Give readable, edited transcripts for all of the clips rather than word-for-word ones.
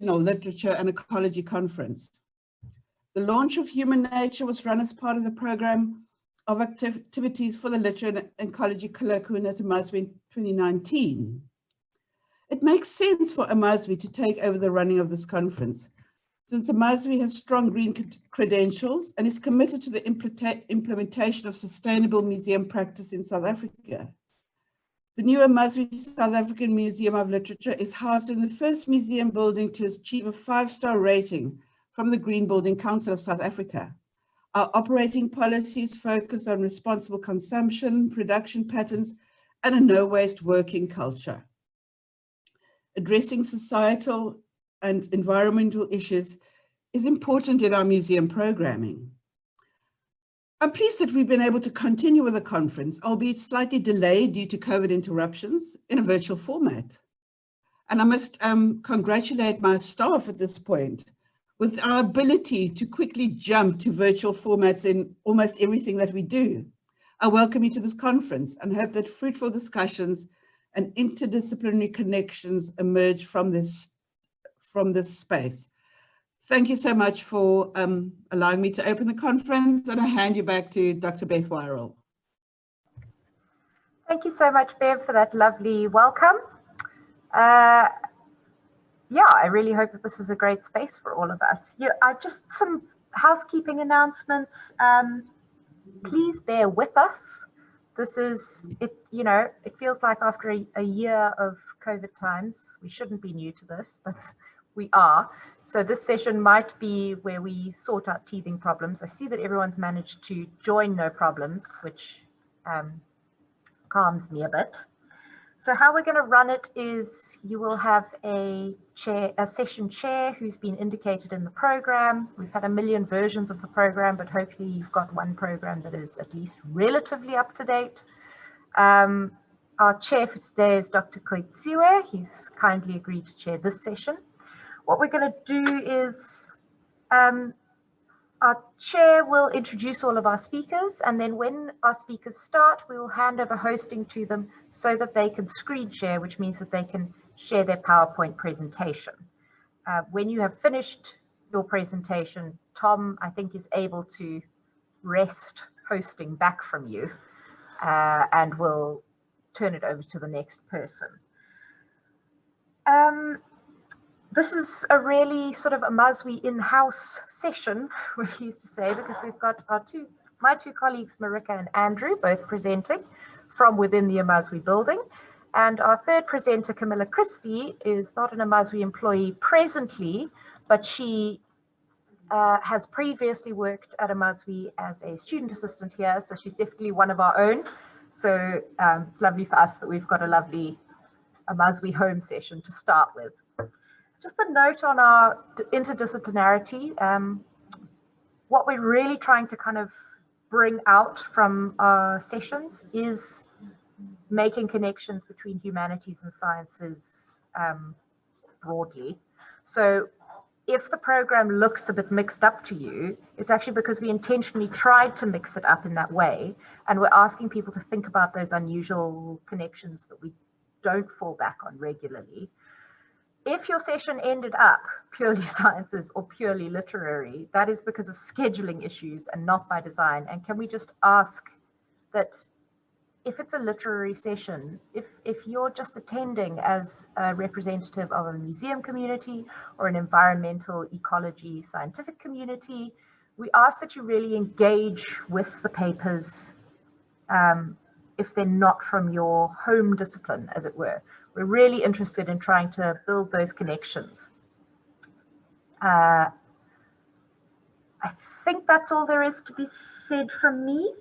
Literature and Ecology Conference. The launch of Human Nature was run as part of the program of activities for the Literature and Ecology Colloquium at Amazwi in 2019. It makes sense for Amazwi to take over the running of this conference, since Amazwi has strong green credentials and is committed to the implementation of sustainable museum practice in South Africa. The new Amazwi South African Museum of Literature is housed in the first museum building to achieve a 5-star rating from the Green Building Council of South Africa. Our operating policies focus on responsible consumption, production patterns, and a no-waste working culture. Addressing societal and environmental issues is important in our museum programming. I'm pleased that we've been able to continue with the conference, albeit slightly delayed due to COVID interruptions, in a virtual format. And I must congratulate my staff at this point with our ability to quickly jump to virtual formats in almost everything that we do. I welcome you to this conference and hope that fruitful discussions and interdisciplinary connections emerge from this space. Thank you so much for allowing me to open the conference, and I hand you back to Dr. Beth Wyrell. Thank you so much, Bev, for that lovely welcome. Yeah, I really hope that this is a great space for all of us. Just some housekeeping announcements. Please bear with us. This is, it feels like after a year of COVID times, we shouldn't be new to this, but we are. So this session might be where we sort out teething problems. I see that everyone's managed to join no problems, which calms me a bit. So how we're going to run it is you will have a session chair who's been indicated in the program. We've had a million versions of the program, but hopefully you've got one program that is at least relatively up to date. Our chair for today is Dr. Koitsiwe. He's kindly agreed to chair this session. What we're going to do is our chair will introduce all of our speakers, and then when our speakers start, we will hand over hosting to them so that they can screen share, which means that they can share their PowerPoint presentation. When you have finished your presentation, Tom, I think, is able to wrest hosting back from you, and we'll turn it over to the next person. This is a really sort of Amazwi in-house session, we're pleased to say, because we've got my two colleagues, Marika and Andrew, both presenting from within the Amazwi building. And our third presenter, Camilla Christie, is not an Amazwi employee presently, but she has previously worked at Amazwi as a student assistant here, so she's definitely one of our own. So it's lovely for us that we've got a lovely Amazwi home session to start with. Just a note on our interdisciplinarity. What we're really trying to kind of bring out from our sessions is making connections between humanities and sciences broadly. So if the program looks a bit mixed up to you, it's actually because we intentionally tried to mix it up in that way. And we're asking people to think about those unusual connections that we don't fall back on regularly. If your session ended up purely sciences or purely literary, that is because of scheduling issues and not by design. And can we just ask that if it's a literary session, if you're just attending as a representative of a museum community or an environmental ecology scientific community, we ask that you really engage with the papers if they're not from your home discipline, as it were. We're really interested in trying to build those connections. I think that's all there is to be said from me.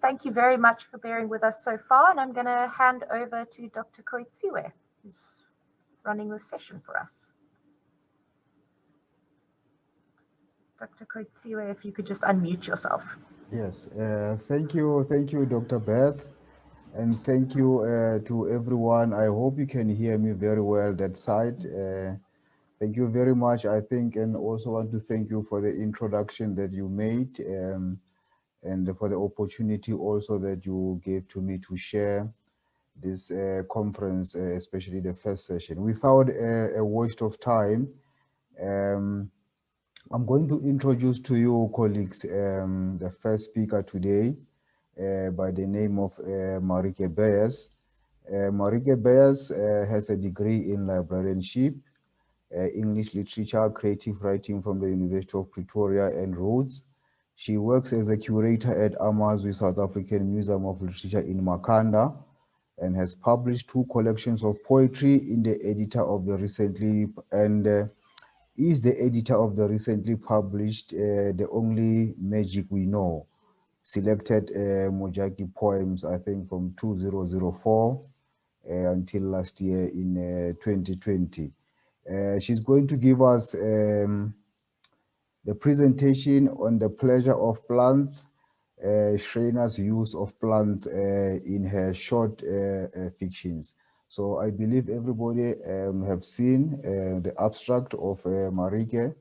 Thank you very much for bearing with us so far, and I'm going to hand over to Dr. Koitsiwe, who's running this session for us. Dr. Koitsiwe, if you could just unmute yourself. Yes, thank you, Dr. Beth. And thank you to everyone. I hope you can hear me very well that side. Thank you very much, I think, and also want to thank you for the introduction that you made and for the opportunity also that you gave to me to share this conference, especially the first session. Without a waste of time, I'm going to introduce to you, colleagues, the first speaker today by the name of Marike Beyers. Marike Beyers has a degree in librarianship, English literature, creative writing from the University of Pretoria and Rhodes. She works as a curator at Amazwi South African Museum of Literature in Makanda and has published 2 collections of poetry in the editor of the recently is the editor of the recently published The Only Magic We Know, selected Mojaki poems, I think from 2004 until last year in 2020. She's going to give us the presentation on the pleasure of plants, Schreiner's use of plants in her short fictions. So I believe everybody have seen the abstract of Marike,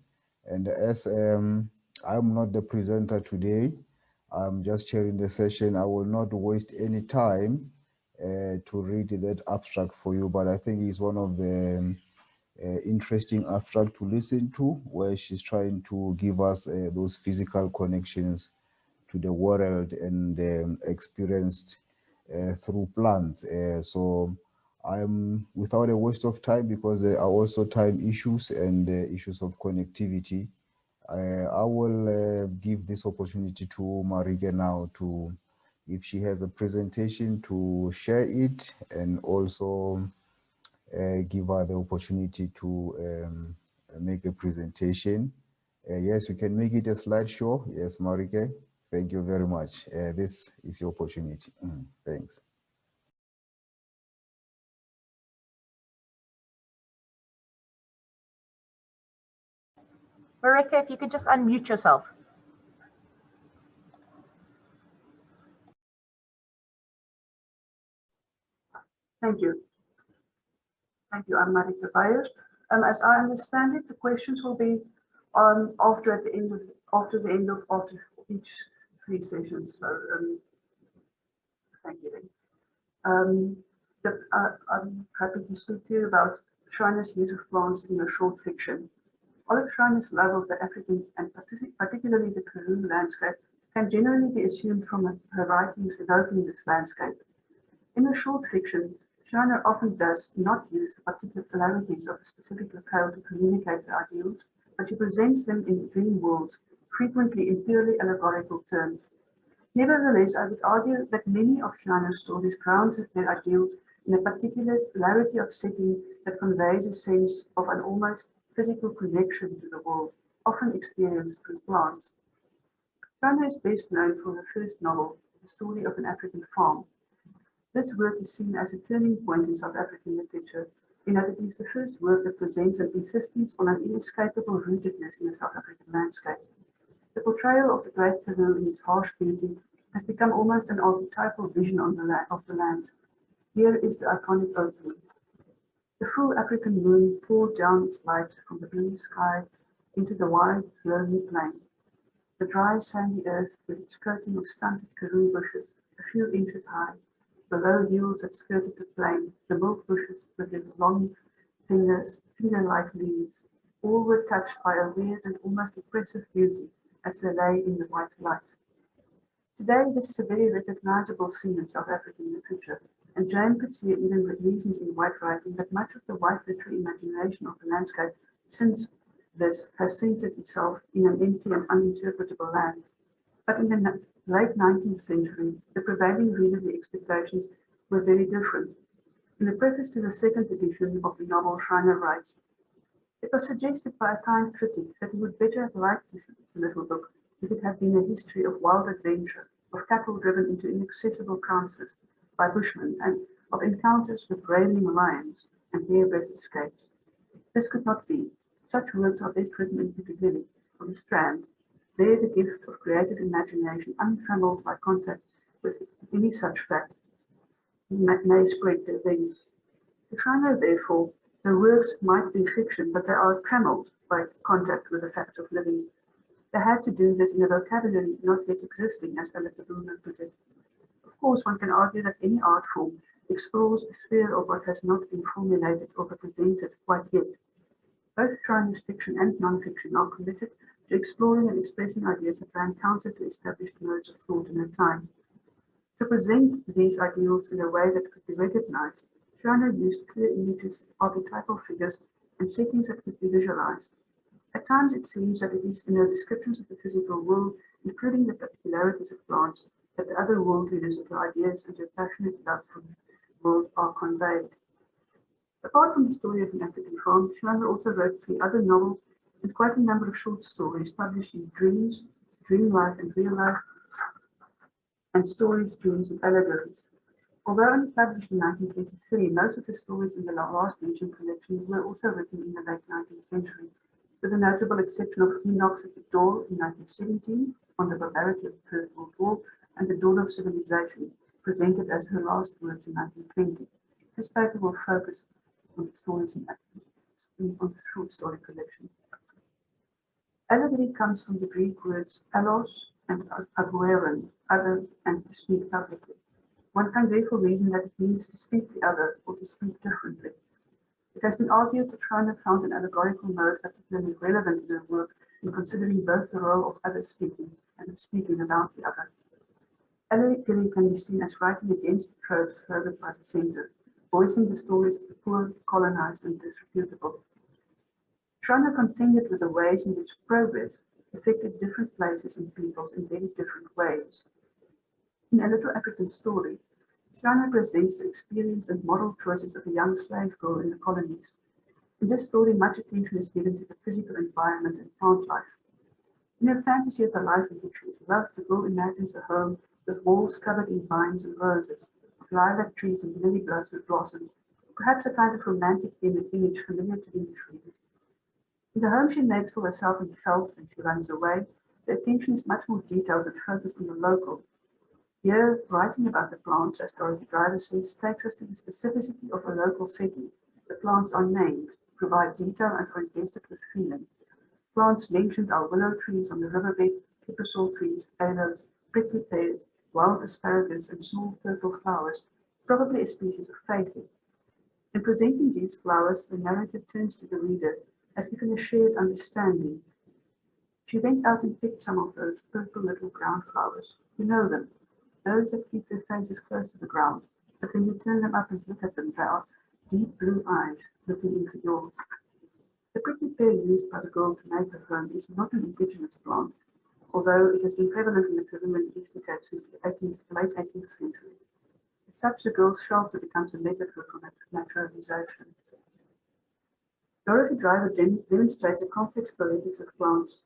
and as I'm not the presenter today, I'm just chairing the session. I will not waste any time to read that abstract for you, but I think it's one of the interesting abstract to listen to, where she's trying to give us those physical connections to the world and experienced through plants. So I'm without a waste of time, because there are also time issues and issues of connectivity. I will give this opportunity to Marike now to, if she has a presentation, to share it, and also give her the opportunity to make a presentation. Yes, you can make it a slideshow. Yes, Marike, thank you very much. This is your opportunity. Thanks. Marike, if you could just unmute yourself. Thank you. Thank you. I'm Marike Beyers. As I understand it, the questions will be after each 3 sessions. So thank you. I'm happy to speak to you about Schreiner's use of plants in a short fiction. Olive Schreiner's love of the African and particularly the Karoo landscape can generally be assumed from her writings evoking this landscape. In a short fiction, Schreiner often does not use the particularities of a specific locale to communicate her ideals, but she presents them in dream worlds, frequently in purely allegorical terms. Nevertheless, I would argue that many of Schreiner's stories ground their ideals in a particularity of setting that conveys a sense of an almost physical connection to the world, often experienced through plants. Schreiner is best known for her first novel, The Story of an African Farm. This work is seen as a turning point in South African literature, in that it is the first work that presents an insistence on an inescapable rootedness in the South African landscape. The portrayal of the Great Karoo in its harsh beauty has become almost an archetypal vision of the land. Here is the iconic opening. The full African moon poured down its light from the blue sky into the wide, lonely plain. The dry, sandy earth with its coating of stunted karoo bushes, a few inches high. Below hills that skirted the plain, the milk bushes with their long finger-like leaves, all were touched by a weird and almost oppressive beauty as they lay in the white light. Today, this is a very recognizable scene in South African literature, and Jane Coetzee even reasons in white writing that much of the white literary imagination of the landscape since this has centered itself in an empty and uninterpretable land. But in the late 19th century, the prevailing readerly expectations were very different. In the preface to the second edition of the novel, Schreiner writes, "It was suggested by a kind critic that he would better have liked this little book if it had been a history of wild adventure, of cattle driven into inaccessible trances by bushmen, and of encounters with ravening lions and hairbreadth escapes. This could not be. Such works are best written in Piccadilly, or the Strand. There the gift of creative imagination, untrammeled by contact with any such fact, may spread their wings. To Schreiner, therefore, the works might be fiction, but they are trammeled by contact with the facts of living. They had to do this in a vocabulary not yet existing, as Ella Kabuna put it. Of course, one can argue that any art form explores the sphere of what has not been formulated or represented quite yet. Both Shriner's fiction and non-fiction are committed to exploring and expressing ideas that ran counter to established modes of thought in her time. To present these ideals in a way that could be recognized, Shriner used clear images, archetypal figures, and settings that could be visualized. At times it seems that it is in her descriptions of the physical world, including the particularities of plants, that the otherworldliness of her ideas and her passionate love for the world are conveyed. Apart from the story of an African farm, Shriner also wrote 3 other novels and quite a number of short stories published in Dreams, Dream Life and Real Life, and Stories, Dreams and Allegories. Although only published in 1923, most of the stories in the last mentioned collection were also written in the late 19th century, with the notable exception of Who Knocks at the Door in 1917, on the barbarity of the First World War, and The Dawn of Civilization, presented as her last works in 1920. This paper will focus on the stories on the short story collections. Allegory comes from the Greek words allos and agueron, other, and to speak publicly. One can therefore reason that it means to speak the other or to speak differently. It has been argued that Shriner found an allegorical mode particularly relevant in her work in considering both the role of other speaking and of speaking about the other. Allegory can be seen as writing against the tropes furthered by the center, voicing the stories of the poor, colonized, and disreputable. Shriner contended with the ways in which progress affected different places and peoples in very different ways. In A Little African Story, Shriner presents the experience and moral choices of a young slave girl in the colonies. In this story, much attention is given to the physical environment and plant life. In her fantasy of a life in which she is loved, the girl imagines a home with walls covered in vines and roses, of lilac trees and lily blossoms, perhaps a kind of romantic image familiar to English readers. In the home she makes for herself in felt when she runs away, the attention is much more detailed and focused on the local. Here, writing about the plants, as Dorothy Driver says, takes us to the specificity of a local setting. The plants are named, provide detail, and are invested with feeling. Plants mentioned are willow trees on the riverbed, hipposol trees, aloes, prickly pears, wild asparagus, and small purple flowers, probably a species of faithful. In presenting these flowers, the narrative turns to the reader as if in a shared understanding. She went out and picked some of those purple little ground flowers. You know them, those that keep their faces close to the ground, but when you turn them up and look at them, they are deep blue eyes looking into yours. The prickly pear used by the girl to make her home is not an indigenous plant, although it has been prevalent in the Caribbean and Eastern Cape since the late 18th century. As such, the girl's shelter becomes a metaphor for naturalization. Dorothy Driver demonstrates a complex poetics of plants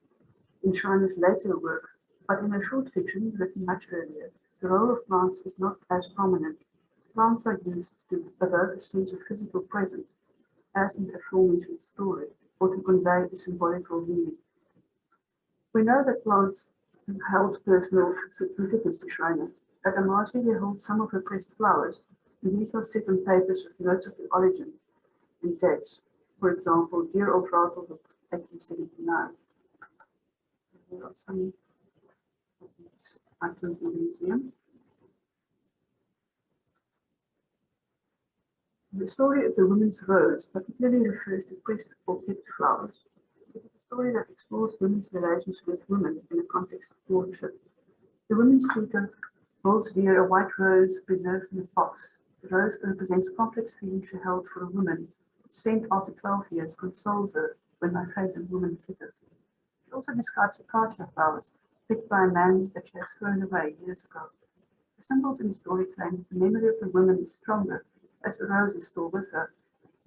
in Shriner's later work, but in her short fiction, written much earlier, the role of plants is not as prominent. Plants are used to evoke a sense of physical presence, as in the aforementioned story, or to convey a symbolical meaning. We know that plants held personal significance to Shriner. At Amazwi, they hold some of her pressed flowers, and these are set on papers with notes of their origin and dates. For example, Dear Old Rattle of 1879. There are some of these items in the museum. The story of the women's rose particularly refers to pressed or picked flowers. It is a story that explores women's relations with women in the context of courtship. The women's tutor holds dear a white rose preserved in a box. The rose represents complex feelings she held for a woman. Sent after 12 years consoles her when my favorite woman flickers. She also describes acacia flowers picked by a man that she has thrown away years ago. The symbols in the story claim that the memory of the woman is stronger as the rose is still with her.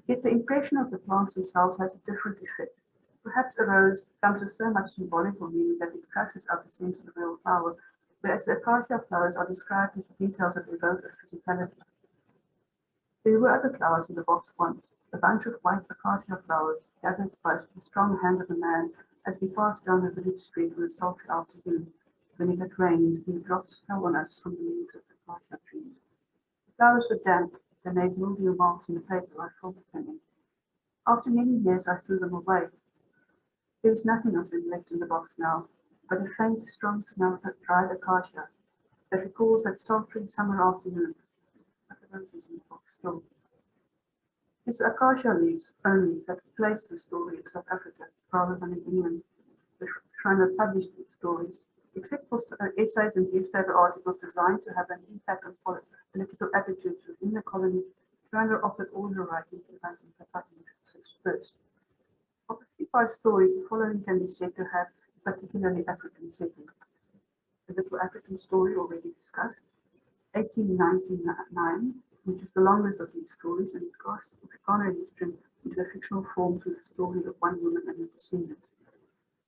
Yet the impression of the plants themselves has a different effect. Perhaps a rose comes with so much symbolical meaning that it crushes out the sense of the real flower, whereas the acacia flowers are described as details that evoke a physicality. There were other flowers in the box once, a bunch of white acacia flowers gathered by the strong hand of a man as we passed down the village street on a sultry afternoon. When it had rained, and drops fell on us from the leaves of the acacia trees. The flowers were damp, they made mildew marks in the paper I folded them in. After many years, I threw them away. There is nothing of them left in the box now, but a faint, strong smell of dried acacia that recalls that sultry summer afternoon. But the roses in the box still. It's the acacia leaves only that place the story in South Africa rather than in England. The Schreiner published its stories, except for essays and newspaper articles designed to have an impact on political attitudes within the colony. Schreiner offered all her writing to London publishers first. Of the 55 stories, the following can be said to have particularly African settings. The Little African Story, already discussed, 1899, which is the longest of these stories, and it casts Afrikaner history into a fictional form through the story of one woman and her descendants.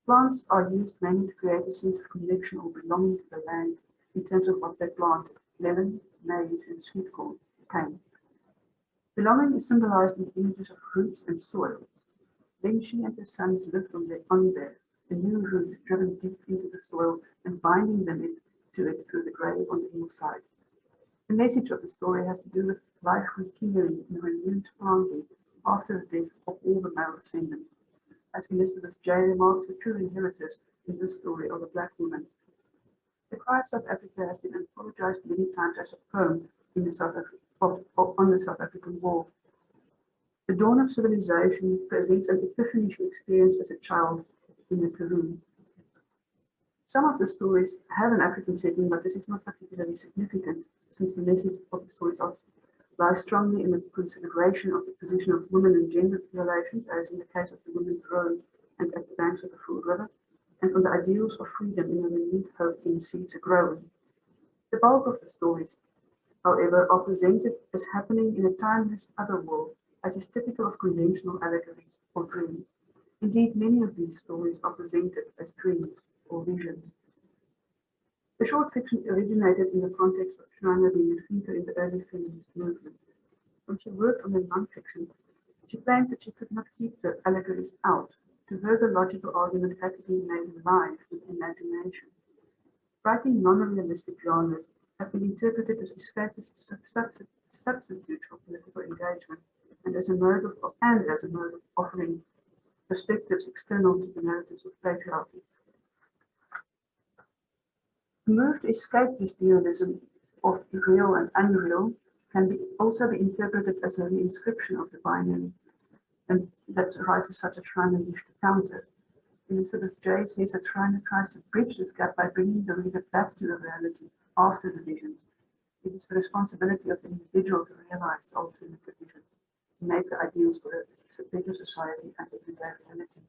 Plants are used mainly to create a sense of connection or belonging to the land in terms of what they planted: lemon, maize, and sweet corn, cane. Belonging is symbolized in images of roots and soil. Then she and her sons lived on there, a new root driven deep into the soil and binding them to it through the grave on the hillside. The message of the story has to do with life continuing in renewed planting after the death of all the male descendants. As Elizabeth J. remarks, the true inheritors in this story are the black woman. The Cry of South Africa has been anthologized many times as a poem in on the South African War. The dawn of civilization presents an epiphany she experienced as a child in the Karoo. Some of the stories have an African setting, but this is not particularly significant, since the message of the stories lies strongly in the consideration of the position of women and gender relations, as in the case of the women's road and at the banks of the Full River, and on the ideals of freedom in the renewed hope in seeds growing. The bulk of the stories, however, are presented as happening in a timeless other world, as is typical of conventional allegories or dreams. Indeed, many of these stories are presented as dreams or visions. The short fiction originated in the context of Schreiner being a thinker in the early feminist movement. When she worked on the non-fiction, she claimed that she could not keep the allegories out. To her, the logical argument had to be made alive with imagination. Writing non-realistic genres have been interpreted as escapist substitute for political engagement and as a mode of offering perspectives external to the narratives of patriarchy. The move to escape this dualism of real and unreal can also be interpreted as a reinscription of the binary, and that writers such as Schreiner wish to counter. Elizabeth J. says that Schreiner tries to bridge this gap by bringing the reader back to the reality after the visions. It is the responsibility of the individual to realize the alternative visions, to make the ideals for a better society and everyday reality.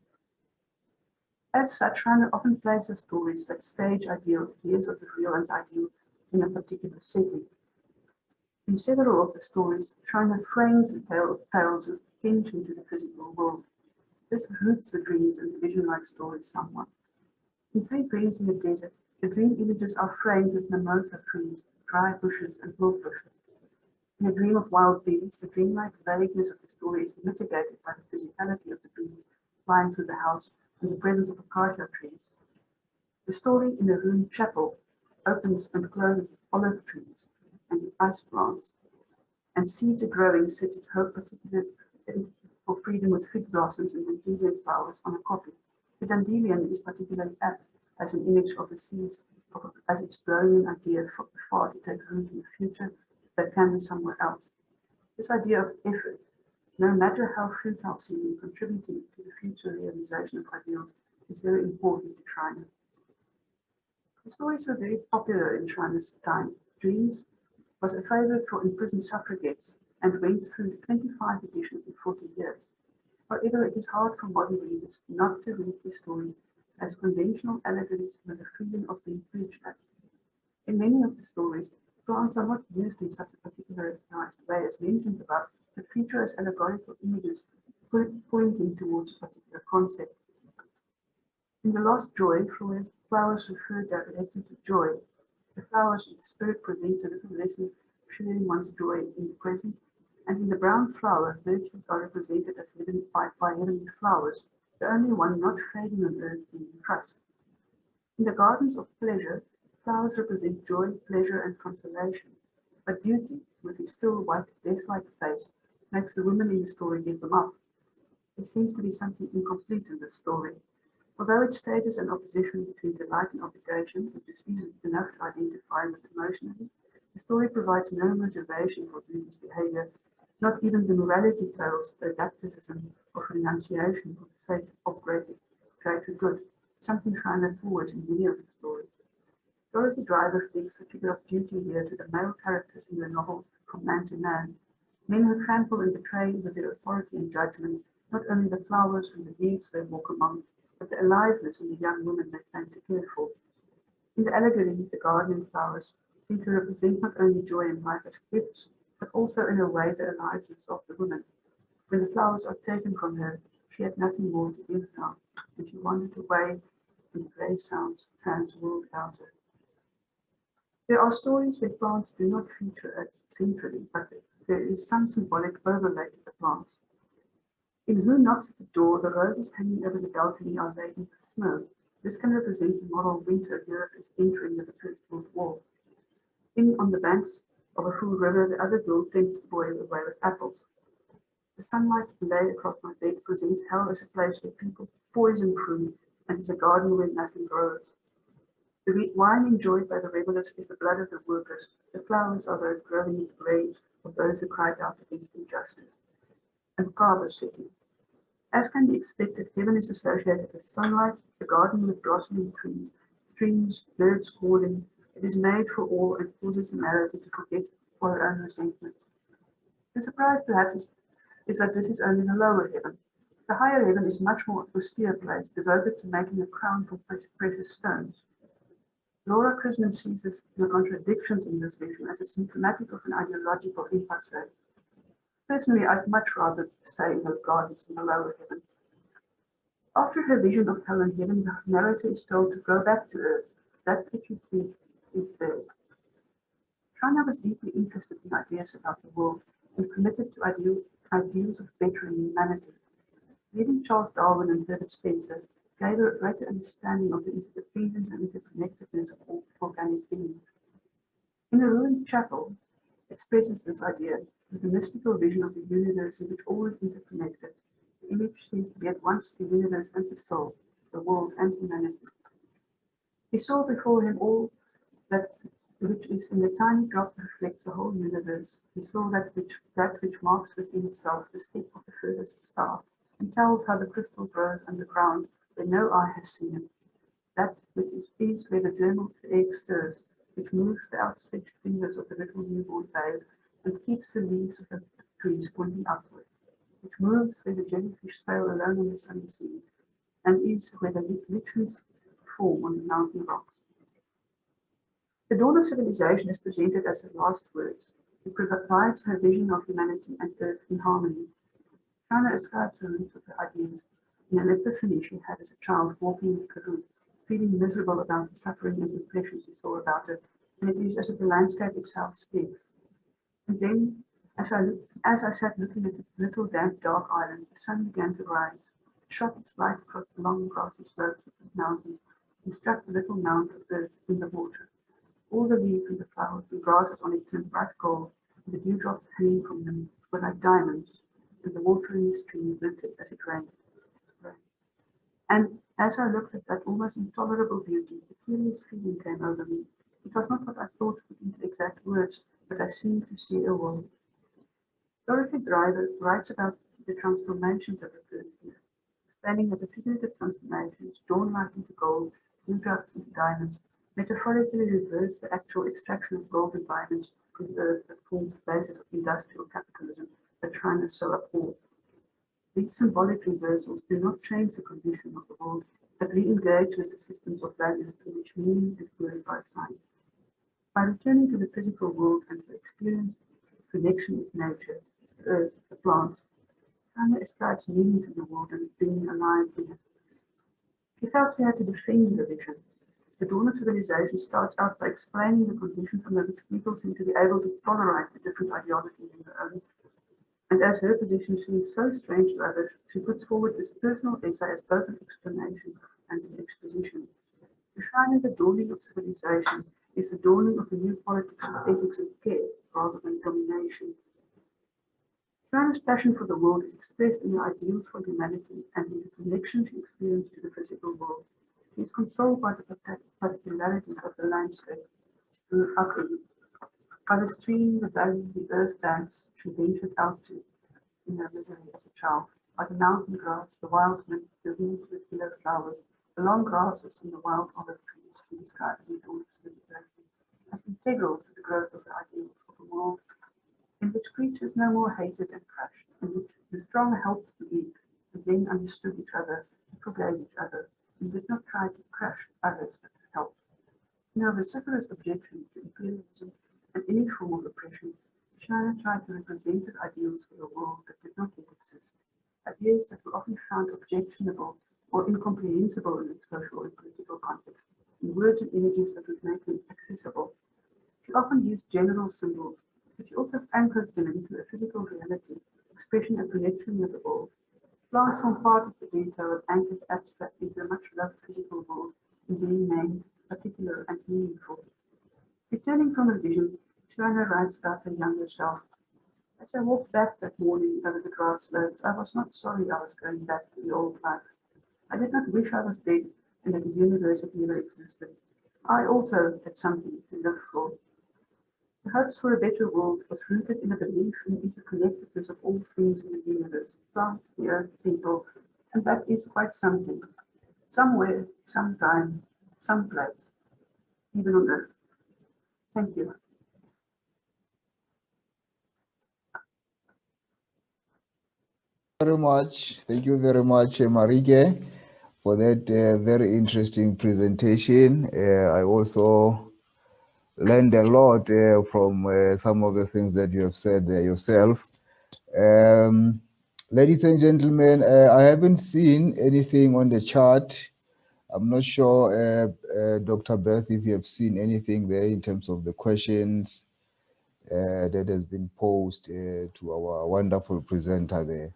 As such, Schreiner often places stories that stage ideas of the real and ideal in a particular setting. In several of the stories, Schreiner frames the tales with attention to the physical world. This roots the dreams and the vision-like stories somewhat. In Three Dreams in the Desert, the dream images are framed with mimosa trees, dry bushes, and wolf bushes. In A Dream of Wild Bees, the dreamlike vagueness of the story is mitigated by the physicality of the bees flying through the house and the presence of acacia trees. The story in a ruined chapel opens and closes with olive trees and with ice plants, and seeds are growing, set its hope particularly for freedom with fig blossoms and dandelion flowers on a copy. The dandelion is particularly apt as an image of the seeds, as it's growing an idea far to take root in the future that can be somewhere else. This idea of effort, no matter how futile seeming, contributing to the future realization of ideals, is very important to Schreiner. The stories were very popular in Schreiner's time. Dreams was a favorite for imprisoned suffragettes and went through 25 editions in 40 years. However, it is hard for modern readers not to read these stories as conventional allegories with a feeling of being preached at. In many of the stories, plants are not used in such a particularized way as mentioned above, but feature as allegorical images pointing towards a particular concept. In The Lost Joy, flowers refer directly to joy. The flowers in the spirit presents a little lesson sharing one's joy in the present, and in The Brown Flower, virtues are represented as living by heavenly flowers, the only one not fading on earth being trust. In The Gardens of Pleasure, flowers represent joy, pleasure, and consolation, but duty, with his still white, death-like face, makes the women in the story give them up. There seems to be something incomplete in this story. Although it stages an opposition between delight and obligation, which is easy enough to identify with emotionally, the story provides no motivation for Brutus' behavior, not even the morality tales, the didacticism of renunciation for the sake of greater good, something Schreiner forwards in many of his stories. Dorothy Driver links the figure of duty here to the male characters in the novel From Man to Man, men who trample and betray with their authority and judgment not only the flowers and the leaves they walk among, but the aliveness in the young women they claim to care for. In the allegory, the gardening flowers seem to represent not only joy and life as gifts, but also in a way the aliveness of the woman. When the flowers are taken from her, she had nothing more to give now, and she wandered away in the grey sands world without her. There are stories where plants do not feature as centrally, but there is some symbolic overlay of the plants. In Who Knocks at the Door, the roses hanging over the balcony are laden with snow. This can represent the moral winter Europe is entering with the First World War. In On the Banks of a Full River, the other girl tempts the boy away with apples. The sunlight lay across my bed presents hell as a place where people poison fruit and as a garden where nothing grows. The wine enjoyed by the revelers is the blood of the workers. The flowers are those growing in the graves of those who cried out against injustice. And Carver City. As can be expected, heaven is associated with sunlight, the garden with blossoming trees, streams, birds calling. It is made for all and causes the narrator to forget for her own resentment. The surprise, perhaps, is that this is only the lower heaven. The higher heaven is much more austere place, devoted to making a crown from precious stones. Laura Krisman sees the contradictions in this vision as a symptomatic of an ideological impasse. Personally, I'd much rather stay in the gardens in the lower heaven. After her vision of hell and heaven, the narrator is told to go back to earth. That which you see is there. Schreiner was deeply interested in ideas about the world and committed to ideals of bettering humanity. Reading Charles Darwin and Herbert Spencer gave her a greater understanding of the interdependence and interconnectedness of all organic beings. In a ruined chapel expresses this idea with the mystical vision of the universe in which all is interconnected. The image seems to be at once the universe and the soul, the world and humanity. He saw before him all that which is in the tiny drop that reflects the whole universe. He saw that which marks within itself the step of the furthest star, and tells how the crystal grows underground where no eye has seen it. That which is where the germ of the egg stirs, which moves the outstretched fingers of the little newborn babe and keeps the leaves of the trees pointing upwards, which moves where the jellyfish sail alone on the sunny seas, and is where the lichens form on the mountain rocks. The dawn of civilization is presented as her last words. It provides her vision of humanity and earth in harmony. Schreiner ascribes the roots of her ideas in an epiphany she had as a child walking in Peru, feeling miserable about the suffering and depression she saw about her, and it is as if the landscape itself speaks. And then, as I sat looking at the little damp dark island, the sun began to rise. It shot its light across the long grassy slopes of the mountains and struck the little mound of earth in the water. All the leaves and the flowers and grasses on it turned bright gold, and the dewdrops hanging from them were like diamonds, and the water in the stream glittered as it rained. And as I looked at that almost intolerable beauty, a curious feeling came over me. It was not what I thought put into exact words, but I seemed to see a world. Dorothy Driver writes about the transformations that occurred here, explaining that the figurative transformations, drawn light into gold, dewdrops into diamonds, metaphorically reverse the actual extraction of gold and diamonds from the earth that forms the basis of industrial capitalism that Schreiner so abhorred. These symbolic reversals do not change the condition of the world, but re-engage with the systems of values through which meaning is purified science. By returning to the physical world and to experience connection with nature, the earth, the plants, Schreiner ascribes meaning to the world and being alive in it. He felt he had to defend the vision. The dawn of civilization starts out by explaining the conditions under which people seem to be able to tolerate the different ideologies in their own. And as her position seems so strange to others, she puts forward this personal essay as both an explanation and an exposition. To Schreiner, the dawning of civilization is the dawning of the new politics of ethics and care, rather than domination. Schreiner's passion for the world is expressed in her ideals for humanity and in the connection she experienced to the physical world. She is consoled by the particularities of the landscape she grew up in. By the stream, the valleys, the earth dance she ventured out to in her misery as a child. By the mountain grass, the wild wind, the wind with willow flowers, the long grasses and the wild olive trees she described in the Interdisciplinarity as integral to the growth of the ideals of a world in which creatures no more hated and crushed, in which the strong helped the weak, and then understood each other and forgave each other, and did not try to crush others but to help. In her vociferous objection to imperialism and any form of oppression, China tried to represent ideals for a world that did not yet exist, ideas that were often found objectionable or incomprehensible in its social and political context, in words and images that would make them accessible. She often used general symbols, but she also anchored them into a physical reality, expression and connection with the world. Plants form part of the detail and anchored abstract into a much loved physical world in being named, particular and meaningful. Returning from a vision, Schreiner writes about her younger self. As I walked back that morning over the grass slopes, I was not sorry I was going back to the old life. I did not wish I was dead and that the universe had never existed. I also had something to live for. The hopes for a better world was rooted in a belief in the interconnectedness of all things in the universe, plants, the earth, people, and that is quite something. Somewhere, sometime, someplace, even on earth. Thank you. Very much. Thank you very much, Marike, for that very interesting presentation. I also learned a lot from some of the things that you have said there yourself. Ladies and gentlemen, I haven't seen anything on the chat. I'm not sure, Dr. Beth, if you have seen anything there in terms of the questions that has been posed to our wonderful presenter there.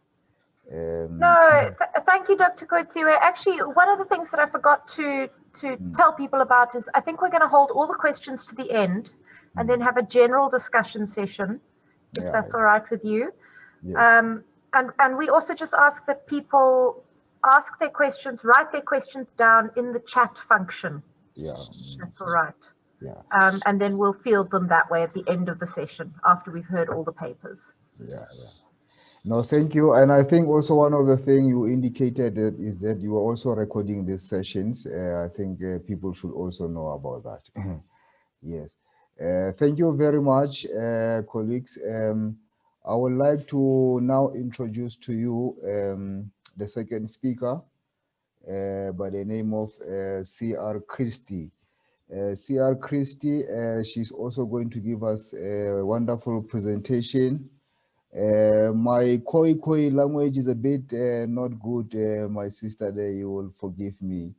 No, thank you, Dr. Koitsiwe. Actually, one of the things that I forgot to tell people about is I think we're going to hold all the questions to the end and then have a general discussion session, if that's all right with you. Yes. And we also just ask that people ask their questions, write their questions down in the chat function. Yeah. That's all right. Yeah. And then we'll field them that way at the end of the session after we've heard all the papers. Yeah. No, thank you. And I think also one of the things you indicated is that you are also recording these sessions. I think people should also know about that. Yes. Thank you very much, colleagues. I would like to now introduce to you the second speaker by the name of C.R. Christie. C.R. Christie, she's also going to give us a wonderful presentation. My Khoi language is a bit not good, my sister there, you will forgive me.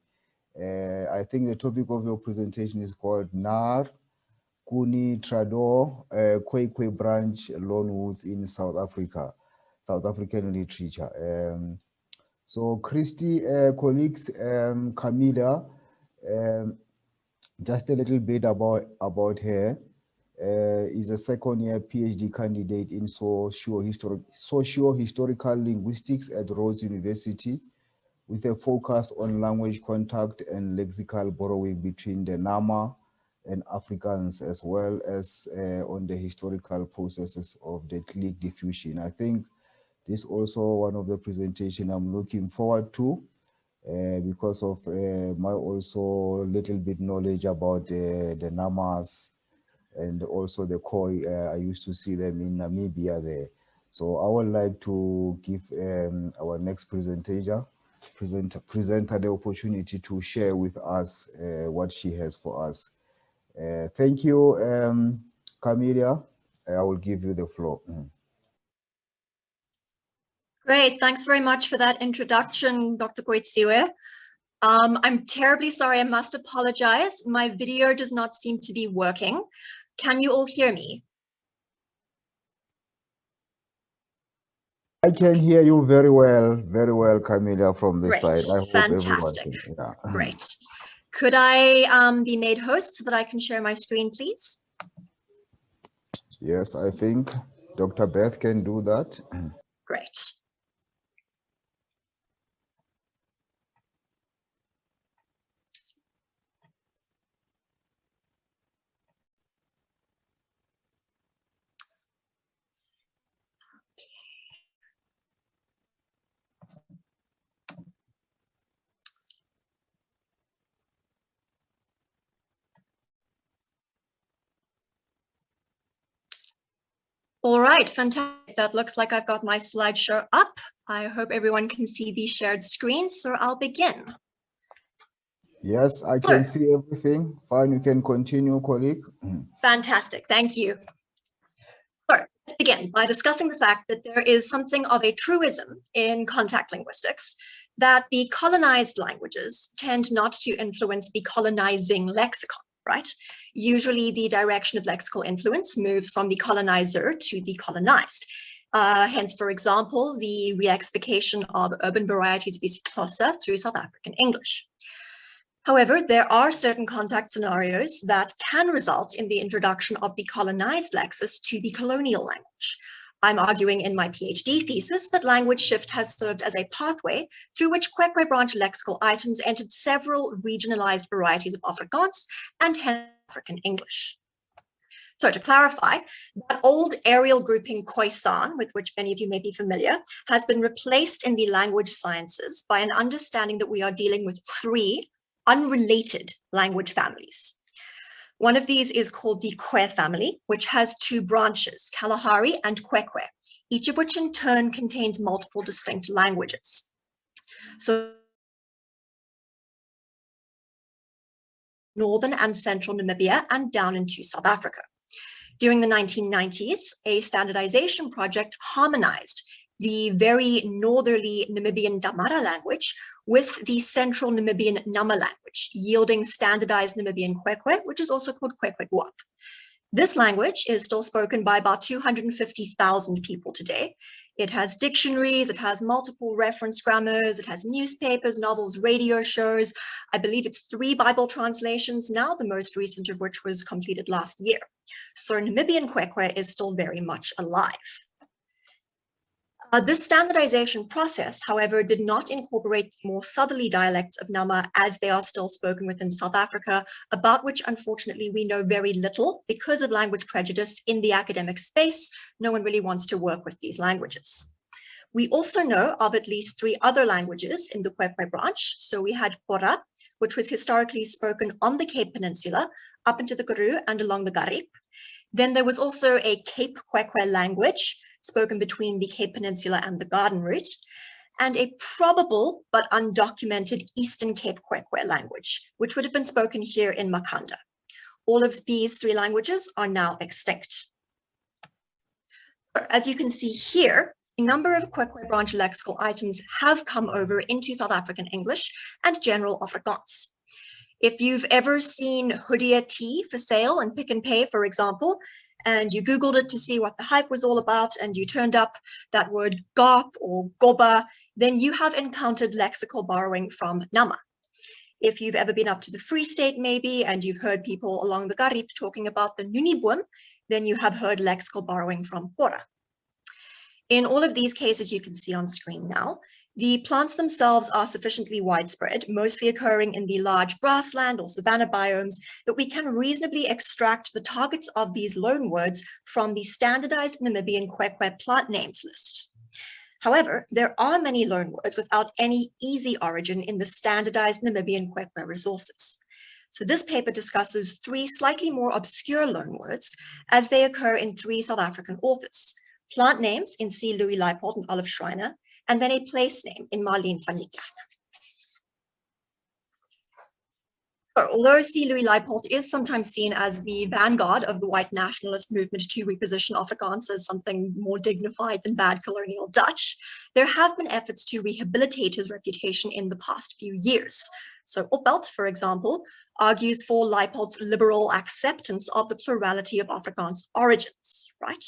I think the topic of your presentation is called Nar Kuni Trado Khoi branch loanwoods in South Africa, South African literature. So Christy, colleagues, Camilla, just a little bit about her. Is a second-year PhD candidate in socio-historical linguistics at Rhodes University, with a focus on language contact and lexical borrowing between the Nama and Afrikaans, as well as on the historical processes of the click diffusion. I think this is also one of the presentations I'm looking forward to because of my also little bit knowledge about the Namas and also the Khoi. I used to see them in Namibia there. So I would like to give our next presenter the opportunity to share with us what she has for us. Thank you, Camilla. I will give you the floor. Great, thanks very much for that introduction, Dr. Koitsiwe. I'm terribly sorry, I must apologize. My video does not seem to be working. Can you all hear me? I can hear you very well, Camilla, from this Great, side. I hope fantastic. Everyone can, yeah. Great. Could I be made host so that I can share my screen, please? Yes, I think Dr. Beth can do that. Great. All right, fantastic. That looks like I've got my slideshow up. I hope everyone can see the shared screen, so I'll begin. Yes, I can see everything. Fine, you can continue, colleague. Fantastic, thank you. So let's begin by discussing the fact that there is something of a truism in contact linguistics that the colonized languages tend not to influence the colonizing lexicon, right? Usually the direction of lexical influence moves from the colonizer to the colonized. Hence, for example, the reixification of urban varieties of isiXhosa through South African English. However, there are certain contact scenarios that can result in the introduction of the colonized lexis to the colonial language. I'm arguing in my PhD thesis that language shift has served as a pathway through which Kwekwe branch lexical items entered several regionalized varieties of Afrikaans and hence African English. So to clarify, that old aerial grouping Khoisan, with which many of you may be familiar, has been replaced in the language sciences by an understanding that we are dealing with three unrelated language families. One of these is called the Kwe family, which has two branches, Kalahari and Kwekwe, each of which in turn contains multiple distinct languages. So northern and central Namibia and down into South Africa. During the 1990s, a standardization project harmonized the very northerly Namibian Damara language with the central Namibian Nama language, yielding standardized Namibian Kwekwe, which is also called Kwekwe-Guap. This language is still spoken by about 250,000 people today. It has dictionaries, it has multiple reference grammars, it has newspapers, novels, radio shows. I believe it's 3 Bible translations now, the most recent of which was completed last year. So Namibian Kwekwe is still very much alive. This standardization process, however, did not incorporate more southerly dialects of Nama as they are still spoken within South Africa, about which unfortunately we know very little because of language prejudice in the academic space. No one really wants to work with these languages. We also know of at least 3 other languages in the Kwekwe branch. So we had Kora, which was historically spoken on the Cape Peninsula, up into the Karoo and along the Garib. Then there was also a Cape Kwekwe language, spoken between the Cape Peninsula and the Garden Route, and a probable but undocumented Eastern Cape Kwekwe language, which would have been spoken here in Makanda. All of these 3 languages are now extinct. As you can see here, a number of Kwekwe branch lexical items have come over into South African English and general Afrikaans. If you've ever seen Hoodia tea for sale in Pick n Pay, for example, and you Googled it to see what the hype was all about, and you turned up that word gop or goba, then you have encountered lexical borrowing from Nama. If you've ever been up to the Free State maybe, and you've heard people along the Garib talking about the Nuniboom, then you have heard lexical borrowing from Kora. In all of these cases you can see on screen now, the plants themselves are sufficiently widespread, mostly occurring in the large grassland or savanna biomes, that we can reasonably extract the targets of these loanwords from the standardized Namibian Kwekwe plant names list. However, there are many loanwords without any easy origin in the standardized Namibian Kwekwe resources. So this paper discusses 3 slightly more obscure loanwords as they occur in 3 South African authors. Plant names in C. Louis Leipold and Olive Schreiner, and then a place name in Marlene van Niekerk. Although C. Louis Leipold is sometimes seen as the vanguard of the white nationalist movement to reposition Afrikaans as something more dignified than bad colonial Dutch, there have been efforts to rehabilitate his reputation in the past few years. So Opbelt, for example, argues for Leipold's liberal acceptance of the plurality of Afrikaans origins, right?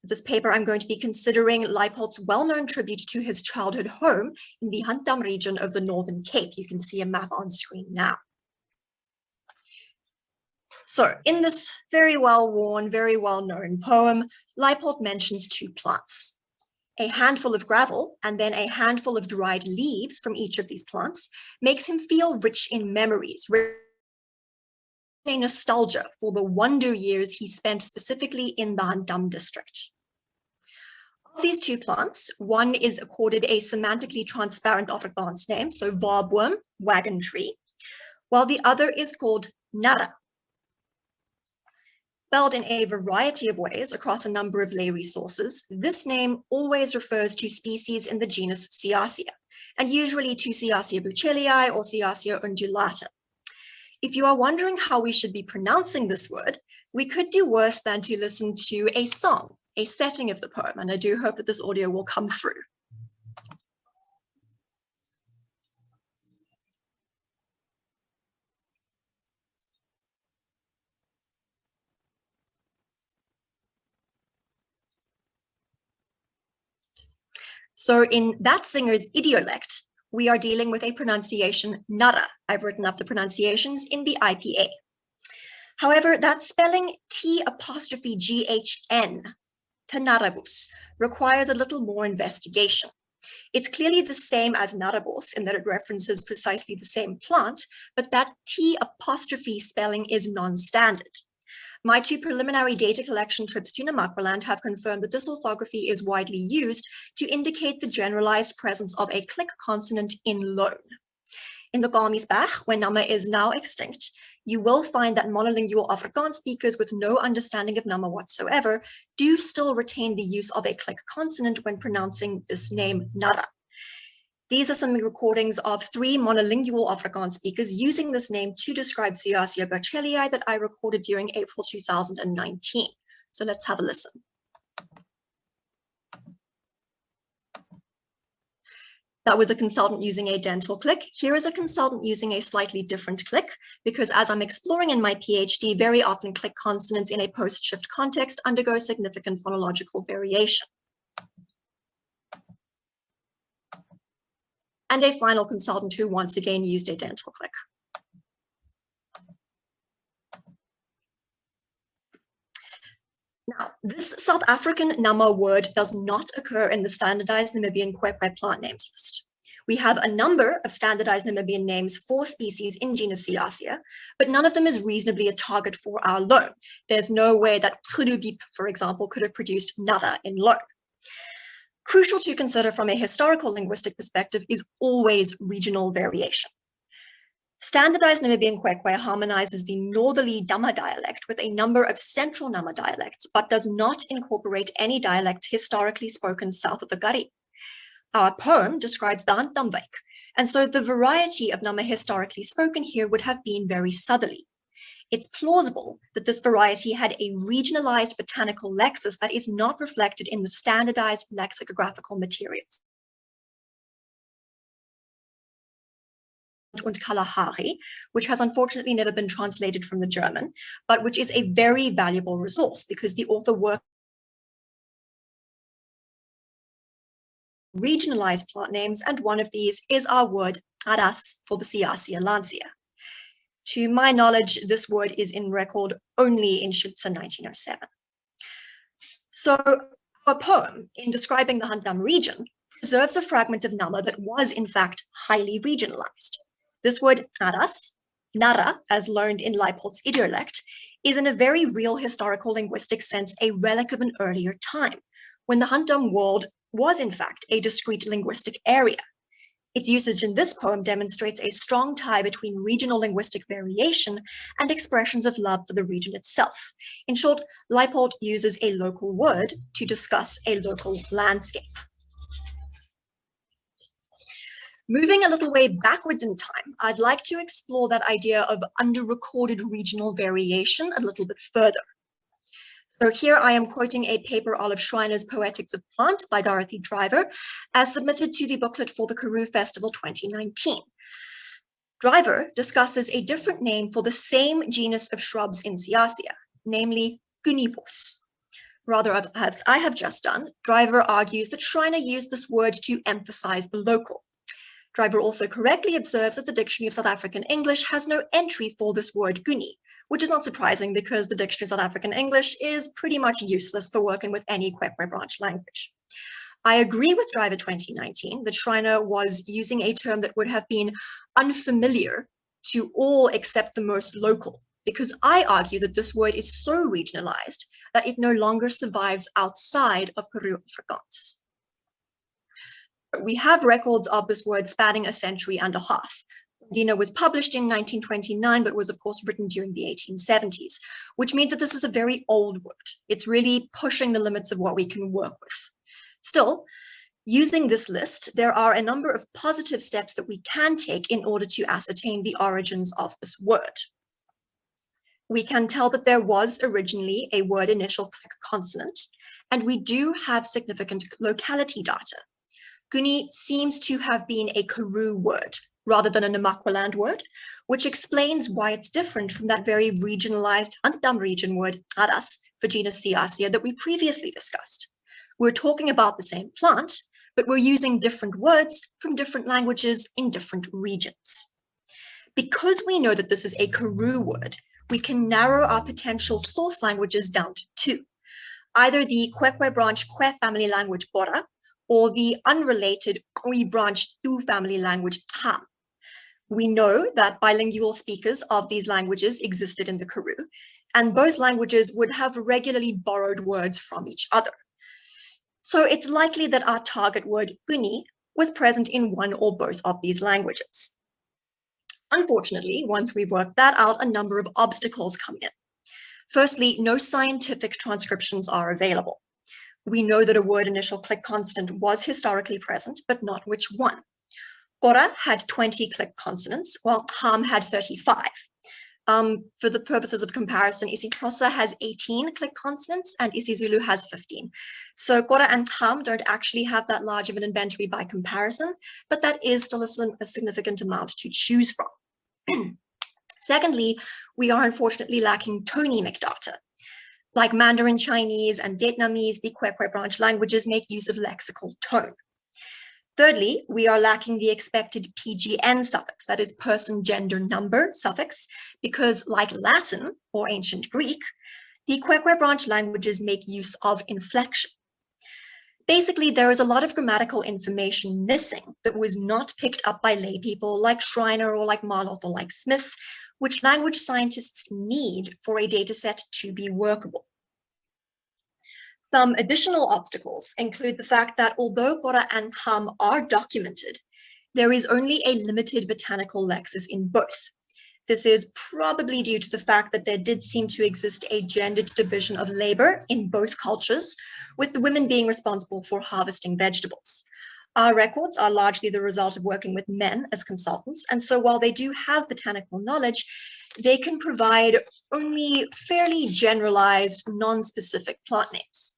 For this paper, I'm going to be considering Leipold's well-known tribute to his childhood home in the Handam region of the Northern Cape. You can see a map on screen now. So in this very well-worn, very well-known poem, Leipold mentions 2 plants. A handful of gravel and then a handful of dried leaves from each of these plants makes him feel rich in memories, a nostalgia for the wonder years he spent specifically in the Handam district. Of these 2 plants, one is accorded a semantically transparent Afrikaans name, so Waboom, wagon tree, while the other is called Nara. Spelled in a variety of ways across a number of lay resources, this name always refers to species in the genus Ciacea, and usually to Ciacea bucellii or Ciacea undulata. If you are wondering how we should be pronouncing this word, we could do worse than to listen to a song, a setting of the poem, and I do hope that this audio will come through. So in that singer's idiolect, we are dealing with a pronunciation nara. I've written up the pronunciations in the IPA. However, that spelling T''GHN, Tanarabus, requires a little more investigation. It's clearly the same as narabos in that it references precisely the same plant, but that T' spelling is non-standard. My 2 preliminary data collection trips to Namaqualand have confirmed that this orthography is widely used to indicate the generalized presence of a click consonant in loan. In the Gamisbach, where Nama is now extinct, you will find that monolingual Afrikaans speakers with no understanding of Nama whatsoever do still retain the use of a click consonant when pronouncing this name Nara. These are some recordings of 3 monolingual Afrikaans speakers using this name to describe Ciacea bucellii that I recorded during April 2019. So let's have a listen. That was a consultant using a dental click. Here is a consultant using a slightly different click, because as I'm exploring in my PhD, very often click consonants in a post-shift context undergo significant phonological variation. And a final consultant who once again used a dental click. Now, this South African Nama word does not occur in the standardized Namibian Kwekwe plant names list. We have a number of standardized Namibian names for species in genus Ciacea, but none of them is reasonably a target for our loan. There's no way that Khudubip, for example, could have produced Nada in loan. Crucial to consider from a historical linguistic perspective is always regional variation. Standardized Namibian Kwekwe harmonizes the northerly Dama dialect with a number of central Nama dialects, but does not incorporate any dialects historically spoken south of the Gari. Our poem describes the Antamwijk, and so the variety of Nama historically spoken here would have been very southerly. It's plausible that this variety had a regionalized botanical lexis that is not reflected in the standardized lexicographical materials. Und Kalahari, which has unfortunately never been translated from the German, but which is a very valuable resource because the author worked regionalized plant names, and one of these is our word aras for the Ciacea lancia. To my knowledge, this word is in record only in Schutze 1907. So our poem, in describing the Handam region, preserves a fragment of Nama that was, in fact, highly regionalized. This word aras, nara, as learned in Leipold's idiolect, is in a very real historical linguistic sense a relic of an earlier time, when the Handam world was, in fact, a discrete linguistic area. Its usage in this poem demonstrates a strong tie between regional linguistic variation and expressions of love for the region itself. In short, Leipold uses a local word to discuss a local landscape. Moving a little way backwards in time, I'd like to explore that idea of under-recorded regional variation a little bit further. So here I am quoting a paper, Olive Schreiner's Poetics of Plants by Dorothy Driver, as submitted to the booklet for the Karoo Festival 2019. Driver discusses a different name for the same genus of shrubs in Ciacea, namely Gunibos. Rather, as I have just done, Driver argues that Schreiner used this word to emphasize the local. Driver also correctly observes that the Dictionary of South African English has no entry for this word Guni, which is not surprising because the Dictionary of South African English is pretty much useless for working with any Kwekwe branch language. I agree with Driver 2019 that Schreiner was using a term that would have been unfamiliar to all except the most local, because I argue that this word is so regionalized that it no longer survives outside of Karoo Afrikaans. We have records of this word spanning a century and a half. Dino was published in 1929, but was of course written during the 1870s, which means that this is a very old word. It's really pushing the limits of what we can work with. Still, using this list, there are a number of positive steps that we can take in order to ascertain the origins of this word. We can tell that there was originally a word initial click consonant, and we do have significant locality data. Guni seems to have been a Karoo word rather than a Namakwaland word, which explains why it's different from that very regionalized Antam region word, Aras, for genus Ciacia, that we previously discussed. We're talking about the same plant, but we're using different words from different languages in different regions. Because we know that this is a Karoo word, we can narrow our potential source languages down to two, either the Kwekwe branch Kwe family language Bora, or the unrelated Oi branch Tu family language Tam. We know that bilingual speakers of these languages existed in the Karoo, and both languages would have regularly borrowed words from each other. So it's likely that our target word Guni was present in one or both of these languages. Unfortunately, once we've worked that out, a number of obstacles come in. Firstly, no scientific transcriptions are available. We know that a word initial click consonant was historically present, but not which one. Bora had 20 click consonants, while Ham had 35. For the purposes of comparison, isiXhosa has 18 click consonants and isiZulu has 15. So Bora and Ham don't actually have that large of an inventory by comparison, but that is still a significant amount to choose from. Secondly, we are unfortunately lacking tонemic data. Like Mandarin Chinese and Vietnamese, the Kwekwe branch languages make use of lexical tone. Thirdly, we are lacking the expected PGN suffix, that is person, gender, number suffix, because like Latin or ancient Greek, the Kwekwe branch languages make use of inflection. Basically, there is a lot of grammatical information missing that was not picked up by lay people like Schreiner or like Marloth or like Smith, which language scientists need for a data set to be workable. Some additional obstacles include the fact that although Bora and Ham are documented, there is only a limited botanical lexis in both. This is probably due to the fact that there did seem to exist a gendered division of labor in both cultures, with the women being responsible for harvesting vegetables. Our records are largely the result of working with men as consultants, and so while they do have botanical knowledge, they can provide only fairly generalized, non-specific plant names.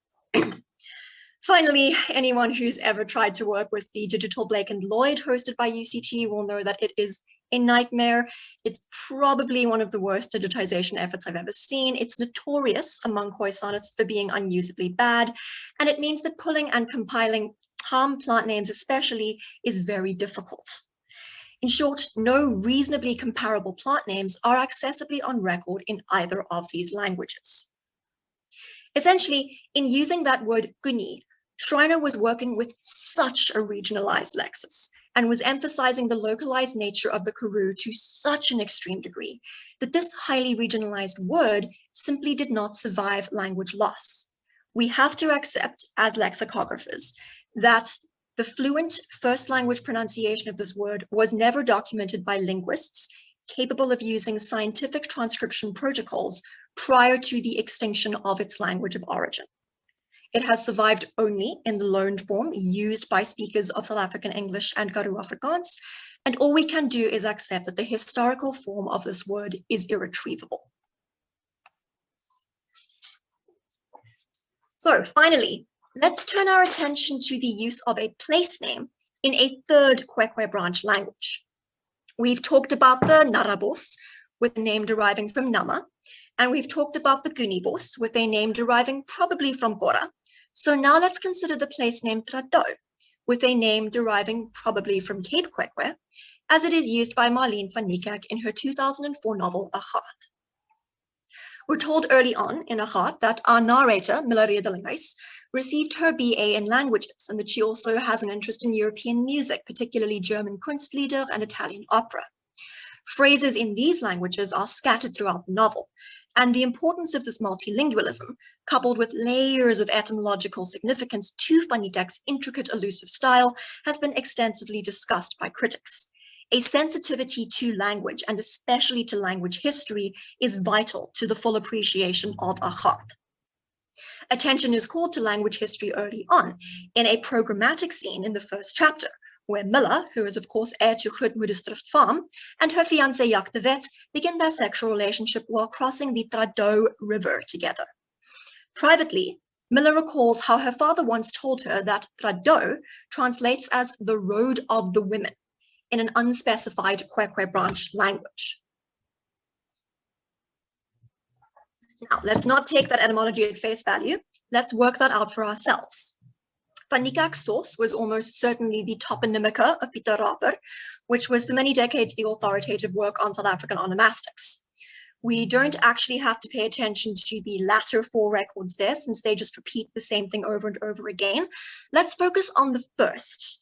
Finally, anyone who's ever tried to work with the digital Blake and Lloyd hosted by UCT will know that it is a nightmare. It's probably one of the worst digitization efforts I've ever seen. It's notorious among Khoi sonnets for being unusably bad, and it means that pulling and compiling Ham plant names especially is very difficult. In short, no reasonably comparable plant names are accessibly on record in either of these languages. Essentially, in using that word Guni, Schreiner was working with such a regionalized lexis and was emphasizing the localized nature of the Karoo to such an extreme degree that this highly regionalized word simply did not survive language loss. We have to accept, as lexicographers, that the fluent first language pronunciation of this word was never documented by linguists capable of using scientific transcription protocols prior to the extinction of its language of origin. It has survived only in the loaned form used by speakers of South African English and Karoo Afrikaans, and all we can do is accept that the historical form of this word is irretrievable. So finally, let's turn our attention to the use of a place name in a third Kwekwe branch language. We've talked about the Narabos, with a name deriving from Nama, and we've talked about the Gunibos, with a name deriving probably from Bora. So now let's consider the place name Trato, with a name deriving probably from Cape Kwekwe, as it is used by Marlene van Niekerk in her 2004 novel, Agat. We're told early on in Agat that our narrator, Milaria de Linghuis, received her BA in languages, and that she also has an interest in European music, particularly German Kunstlieder and Italian opera. Phrases in these languages are scattered throughout the novel, and the importance of this multilingualism, coupled with layers of etymological significance to van Niekerk's intricate, elusive style, has been extensively discussed by critics. a sensitivity to language, and especially to language history, is vital to the full appreciation of Aghat. Attention is called to language history early on, in a programmatic scene in the first chapter, where Miller, who is of course heir to Grootmoedersdrift Farm, and her fiancé Jack de Wet begin their sexual relationship while crossing the Trado River together. Privately, Miller recalls how her father once told her that Trado translates as the road of the women in an unspecified Kwekwe branch language. Now, let's not take that etymology at face value. Let's work that out for ourselves. Van Niekerk's source was almost certainly the Toponimica of Pieter Raper, which was for many decades the authoritative work on South African onomastics. We don't actually have to pay attention to the latter four records there, since they just repeat the same thing over and over again. Let's focus on the first.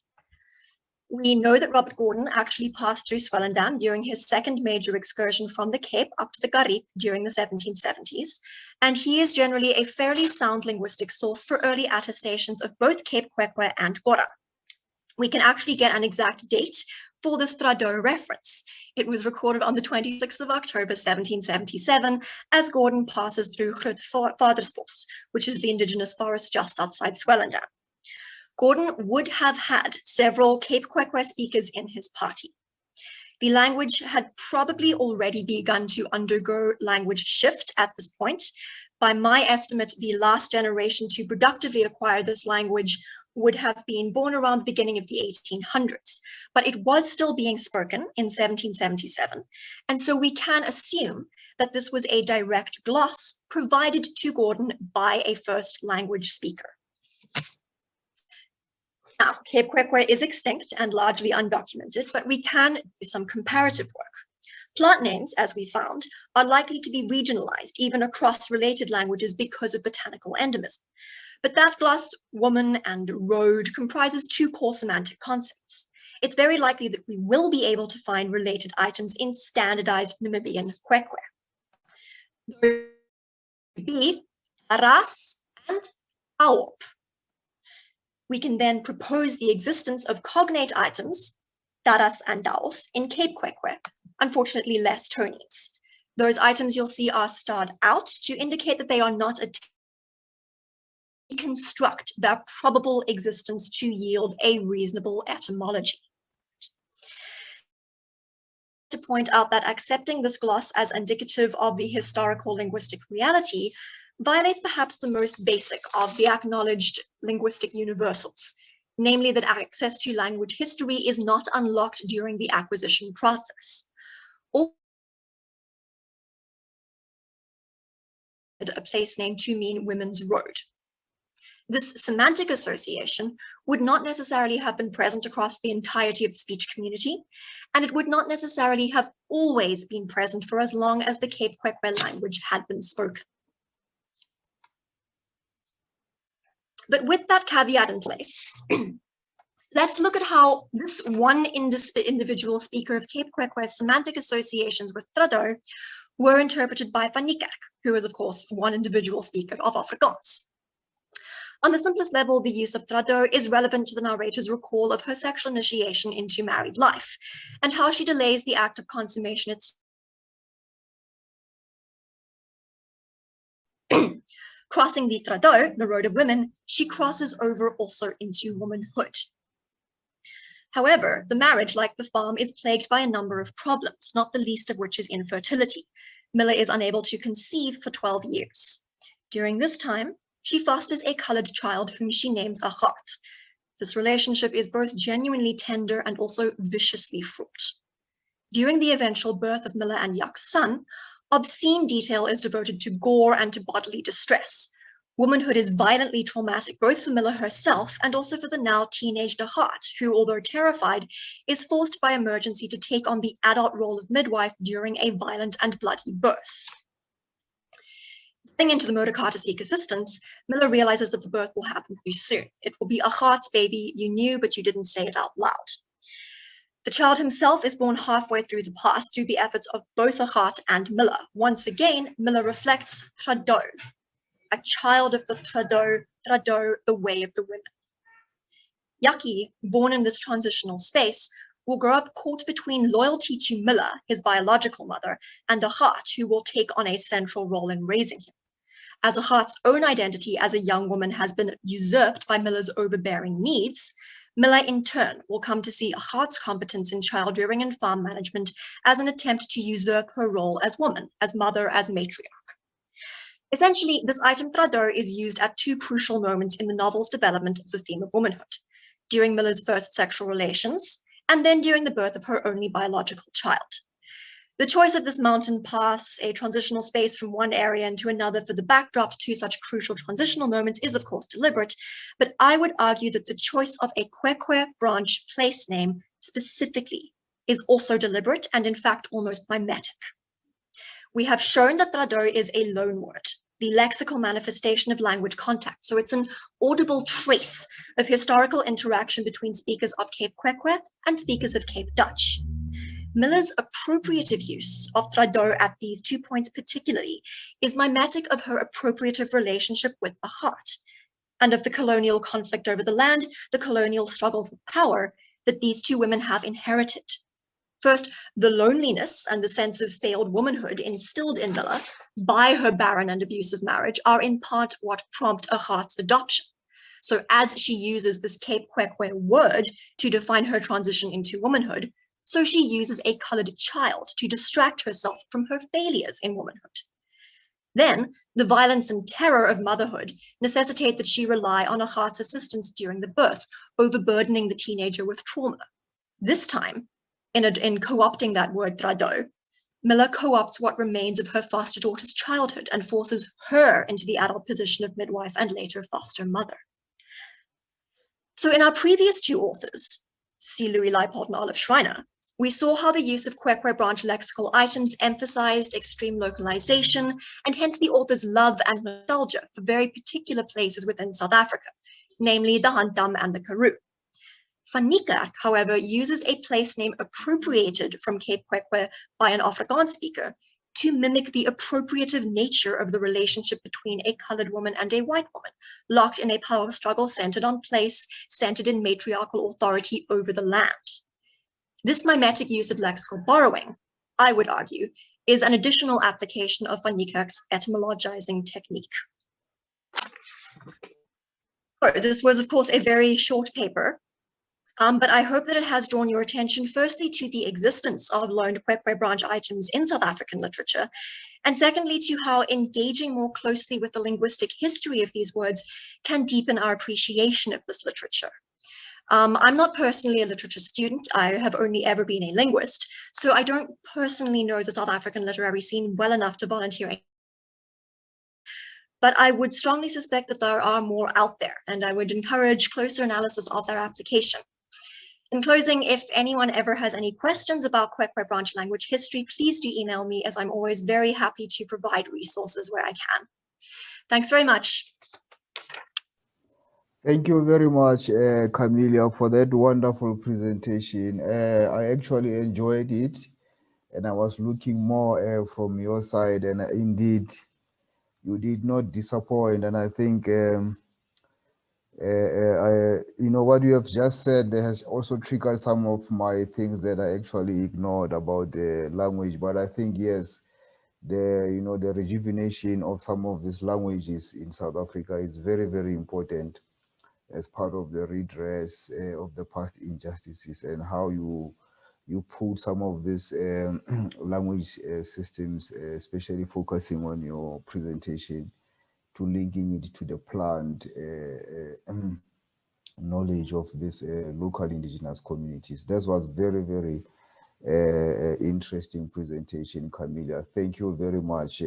We know that Robert Gordon actually passed through Swellendam during his second major excursion from the Cape up to the Karoo during the 1770s, and he is generally a fairly sound linguistic source for early attestations of both Cape Kwekwe and Gora. We can actually get an exact date for the Trado reference. It was recorded on the 26th of October, 1777, as Gordon passes through Grootvadersbos, which is the indigenous forest just outside Swellendam. Gordon would have had several Cape Kwekwe speakers in his party. The language had probably already begun to undergo language shift at this point. By my estimate, the last generation to productively acquire this language would have been born around the beginning of the 1800s, but it was still being spoken in 1777, and so we can assume that this was a direct gloss provided to Gordon by a first language speaker. Now, Cape Kwekwe is extinct and largely undocumented, but we can do some comparative work. Plant names, as we found, are likely to be regionalized even across related languages because of botanical endemism. But that gloss, woman, and road comprises two core semantic concepts. It's very likely that we will be able to find related items in standardized Namibian Kwekwe. There would be Aras and Awop. We can then propose the existence of cognate items, Taras and Daos, in Cape Kwekwe, unfortunately less tones. Those items you'll see are starred out to indicate that they are not reconstruct their probable existence to yield a reasonable etymology. To point out that accepting this gloss as indicative of the historical linguistic reality violates perhaps the most basic of the acknowledged linguistic universals, namely that access to language history is not unlocked during the acquisition process. A place name to mean women's road. This semantic association would not necessarily have been present across the entirety of the speech community, and it would not necessarily have always been present for as long as the Cape Kwekwe language had been spoken. But with that caveat in place, let's look at how this one individual speaker of Cape Kwekwe's semantic associations with Trado were interpreted by Van Niekerk, who is, of course, one individual speaker of Afrikaans. On the simplest level, the use of Trado is relevant to the narrator's recall of her sexual initiation into married life, and how she delays the act of consummation itself. Crossing the Trado, the road of women, she crosses over also into womanhood. However, the marriage, like the farm, is plagued by a number of problems, not the least of which is infertility. Miller is unable to conceive for 12 years. During this time, she fosters a colored child whom she names Aghat. This relationship is both genuinely tender and also viciously fraught. During the eventual birth of Miller and Jack's son, obscene detail is devoted to gore and to bodily distress. Womanhood is violently traumatic, both for Miller herself and also for the now teenage Aghat, who, although terrified, is forced by emergency to take on the adult role of midwife during a violent and bloody birth. Getting into the motor car to seek assistance, Miller realizes that the birth will happen too soon. It will be Aghat's baby you knew, but you didn't say it out loud. The child himself is born halfway through the past through the efforts of both Aghat and Miller. Once again, Miller reflects Trado, a child of the Trado, the way of the women. Yaki, born in this transitional space, will grow up caught between loyalty to Miller, his biological mother, and the heart, who will take on a central role in raising him. As a heart's own identity as a young woman has been usurped by Miller's overbearing needs, Miller in turn will come to see a heart's competence in child rearing and farm management as an attempt to usurp her role as woman, as mother, as matriarch. Essentially, this item tradeur is used at two crucial moments in the novel's development of the theme of womanhood, during Miller's first sexual relations, and then during the birth of her only biological child. The choice of this mountain pass, a transitional space from one area into another for the backdrop to two such crucial transitional moments, is of course deliberate, but I would argue that the choice of a Kwekwe branch place name specifically is also deliberate and in fact almost mimetic. We have shown that tradeur is a loan word, the lexical manifestation of language contact, so it's an audible trace of historical interaction between speakers of Cape Kwekwe and speakers of Cape Dutch. Miller's appropriative use of tradeur at these 2 points particularly is mimetic of her appropriative relationship with the heart, and of the colonial conflict over the land, the colonial struggle for power that these two women have inherited. First, the loneliness and the sense of failed womanhood instilled in Miller by her barren and abusive marriage are in part what prompt a heart's adoption. So as she uses this Cape Kwekwe word to define her transition into womanhood, so she uses a colored child to distract herself from her failures in womanhood. Then, the violence and terror of motherhood necessitate that she rely on a heart's assistance during the birth, overburdening the teenager with trauma. This time, in co-opting that word tradeur, Miller co-opts what remains of her foster daughter's childhood and forces her into the adult position of midwife and later foster mother. So in our previous two authors, C. Louis Leipold and Olive Schreiner, we saw how the use of Kwekwe branch lexical items emphasized extreme localization, and hence the author's love and nostalgia for very particular places within South Africa, namely the Handam and the Karoo. Van Niekerk, however, uses a place name appropriated from Cape Kwekwe by an Afrikaans speaker to mimic the appropriative nature of the relationship between a colored woman and a white woman, locked in a power struggle centered on place, centered in matriarchal authority over the land. This mimetic use of lexical borrowing, I would argue, is an additional application of Van Niekerk's etymologizing technique. So this was, of course, a very short paper, but I hope that it has drawn your attention firstly to the existence of loaned Kwekwe branch items in South African literature, and secondly to how engaging more closely with the linguistic history of these words can deepen our appreciation of this literature. I'm not personally a literature student. I have only ever been a linguist, so I don't personally know the South African literary scene well enough to volunteer. But I would strongly suspect that there are more out there, and I would encourage closer analysis of their application. In closing, if anyone ever has any questions about Kwekwe branch language history, please do email me, as I'm always very happy to provide resources where I can. Thanks very much. Thank you very much, Camelia, for that wonderful presentation. I actually enjoyed it, and I was looking more from your side, and indeed, you did not disappoint. And I think, you know, what you have just said has also triggered some of my things that I actually ignored about the language. But I think, yes, you know, the rejuvenation of some of these languages in South Africa is very, very important as part of the redress of the past injustices, and how you put some of these language systems, especially focusing on your presentation, to linking it to the planned knowledge of this local indigenous communities. That was very, very interesting presentation, Camelia. Thank you very much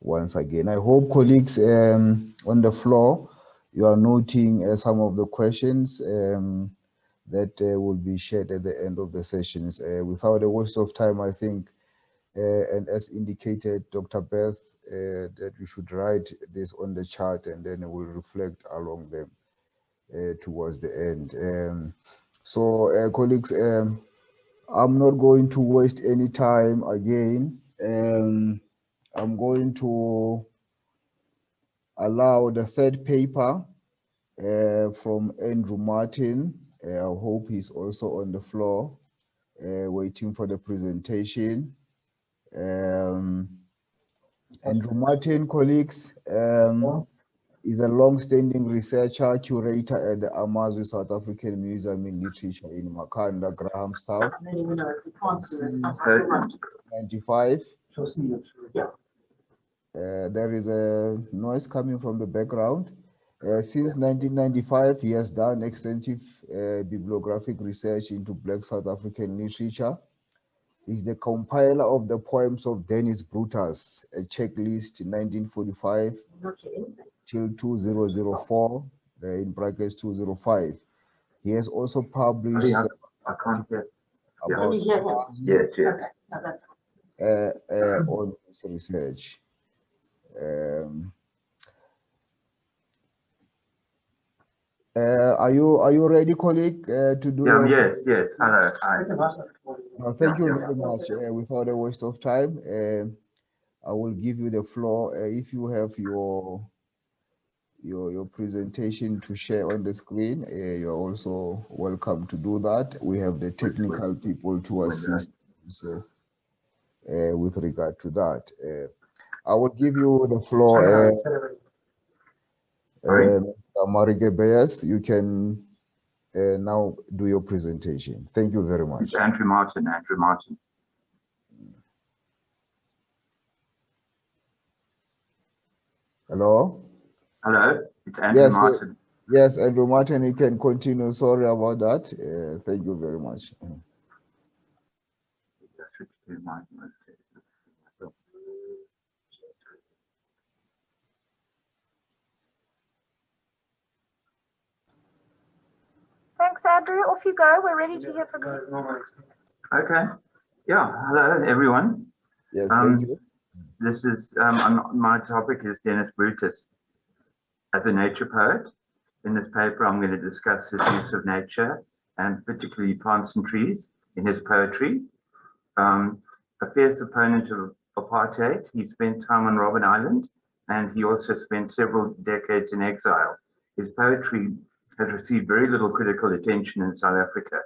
once again. I hope colleagues on the floor, you are noting some of the questions that will be shared at the end of the sessions. Without a waste of time, I think, and as indicated, Dr. Beth, that we should write this on the chart, and then we'll reflect along them towards the end. So colleagues, I'm not going to waste any time again. I'm going to allow the third paper from Andrew Martin I hope he's also on the floor, waiting for the presentation. Andrew Martin, colleagues, is a long-standing researcher, curator at the Amazwi South African Museum in Literature in Makanda, Grahamstown, since 1995. There is a noise coming from the background. Since 1995, he has done extensive bibliographic research into Black South African literature. He's the compiler of the poems of Dennis Brutus, a checklist in 1945 till 2004, in brackets 2005. He has also published about Yes. on his research. Are you ready, colleague, to do? Yes. Hello. Hi. Thank you very much. Without a waste of time, I will give you the floor. If you have your presentation to share on the screen, you're also welcome to do that. We have the technical people to assist. So, with regard to that, I will give you the floor. Marike Beyers, you can now do your presentation. Thank you very much. Andrew Martin. Hello? Hello, it's Andrew Martin. Yes, Andrew Martin, you can continue. Sorry about that. Thank you very much. Thanks, Andrew. Off you go. We're ready to hear from you. Okay. Yeah. Hello, everyone. Yes, thank you. This is my topic is Dennis Brutus as a nature poet. In this paper, I'm going to discuss his use of nature and particularly plants and trees in his poetry. A fierce opponent of apartheid, he spent time on Robben Island, and he also spent several decades in exile. His poetry has received very little critical attention in South Africa,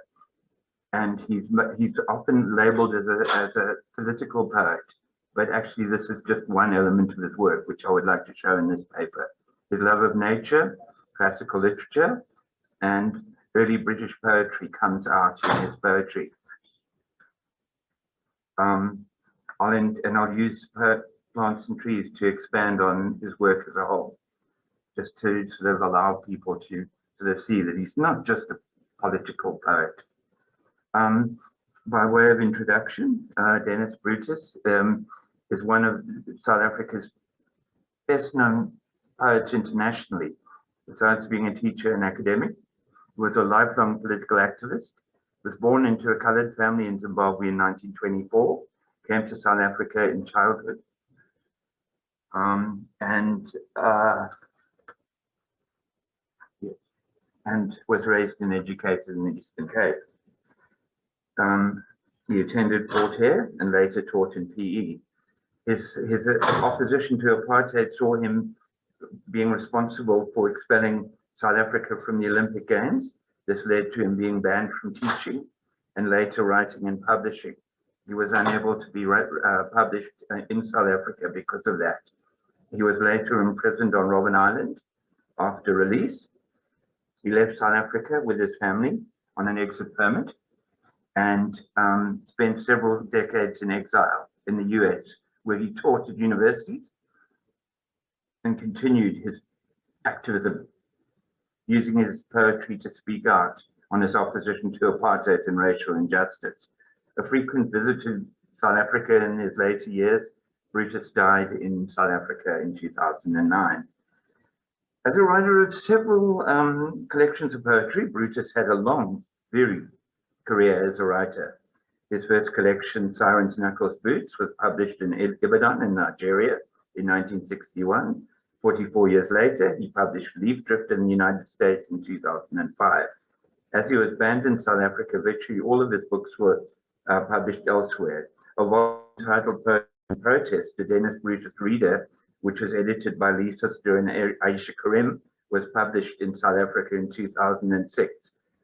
and he's often labeled as a political poet, but actually this is just one element of his work, which I would like to show in this paper. His love of nature, classical literature, and early British poetry comes out in his poetry. I'll use plants and trees to expand on his work as a whole, just to sort of allow people to sort of see that he's not just a political poet. By way of introduction, Dennis Brutus is one of South Africa's best known poets internationally. Besides being a teacher and academic, he was a lifelong political activist, was born into a colored family in Zimbabwe in 1924, came to South Africa in childhood, and was raised and educated in the Eastern Cape. He attended Fort Hare and later taught in PE. His opposition to apartheid saw him being responsible for expelling South Africa from the Olympic Games. This led to him being banned from teaching and later writing and publishing. He was unable to be published in South Africa because of that. He was later imprisoned on Robben Island after release. He left South Africa with his family on an exit permit and spent several decades in exile in the US, where he taught at universities and continued his activism, using his poetry to speak out on his opposition to apartheid and racial injustice. A frequent visit to South Africa in his later years, Brutus died in South Africa in 2009. As a writer of several collections of poetry, Brutus had a long, varied career as a writer. His first collection, Sirens, Knuckles, Boots, was published in Ibadan in Nigeria in 1961. 44 years later, he published Leaf Drift in the United States in 2005. As he was banned in South Africa, virtually all of his books were published elsewhere. A volume titled Protest, the Dennis Brutus Reader, which was edited by Lisa Ster and Aisha Karim, was published in South Africa in 2006.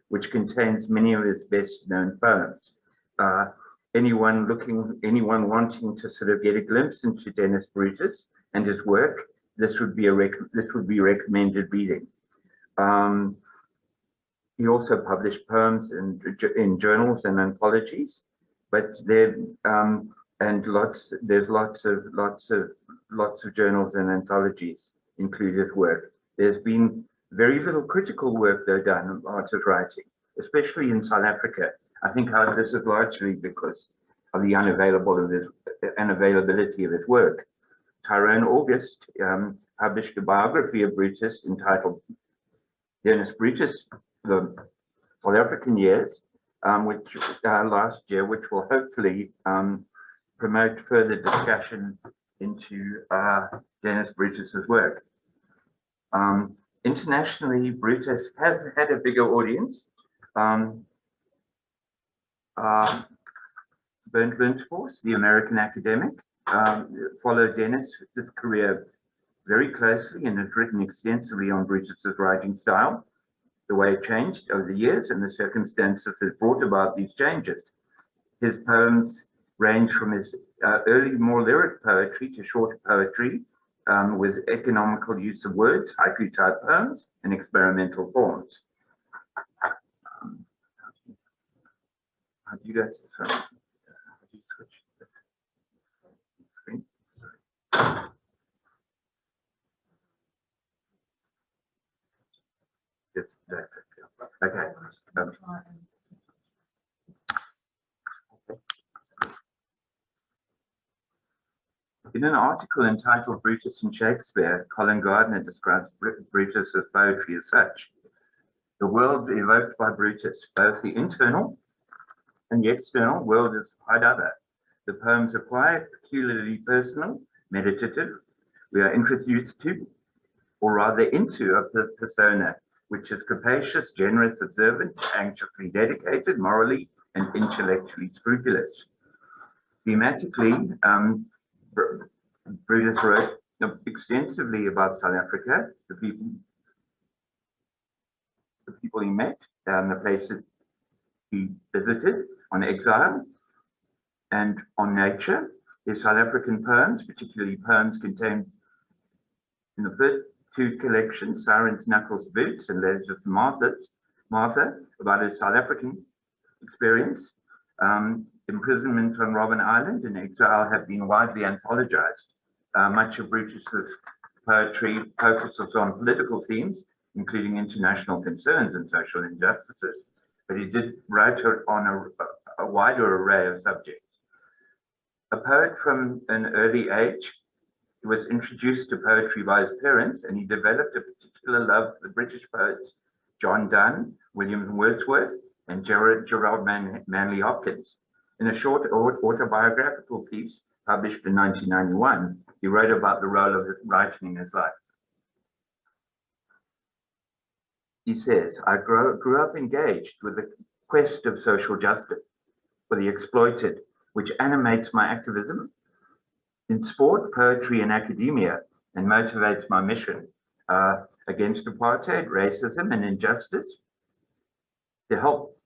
which contains many of his best known poems. Anyone wanting to sort of get a glimpse into Dennis Brutus and his work, this would be recommended reading. He also published poems in journals and anthologies, but there's lots of journals and anthologies include his work. There's been very little critical work though done on artist writing, especially in South Africa. I think this is largely because of the unavailability of his work. Tyrone August published a biography of Brutus entitled Dennis Brutus, the South African Years, which last year, which will hopefully promote further discussion into Dennis Brutus's work. Internationally, Brutus has had a bigger audience. Bernd Lundfors, the American academic, followed Dennis's career very closely and has written extensively on Brutus's writing style, the way it changed over the years and the circumstances that brought about these changes. His poems range from his early, more lyric poetry to shorter poetry with economical use of words, haiku type poems, and experimental forms. How do you go to sorry? How do you switch this screen? Sorry. Just that. Okay. In an article entitled Brutus and Shakespeare, Colin Gardner describes Brutus's poetry as such. The world evoked by Brutus, both the internal and the external world, is quite other. The poems are quiet, peculiarly personal, meditative. We are introduced to, or rather into, a persona which is capacious, generous, observant, anxiously dedicated, morally and intellectually scrupulous. Thematically, Brutus wrote extensively about South Africa, the people he met, the places he visited, on exile, and on nature. His South African poems, particularly poems contained in the first two collections, Sirens, Knuckles, Boots, and Letters of Martha, about his South African experience. Imprisonment on Robben Island and exile have been widely anthologized. Much of Brutus's poetry focuses on political themes, including international concerns and social injustices, but he did write on a wider array of subjects. A poet from an early age, he was introduced to poetry by his parents, and he developed a particular love for the British poets John Donne, William Wordsworth, and Gerald Manley Hopkins. In a short autobiographical piece published in 1991, he wrote about the role of writing in his life. He says, I grew up engaged with the quest of social justice for the exploited, which animates my activism in sport, poetry, and academia, and motivates my mission against apartheid, racism, and injustice, to help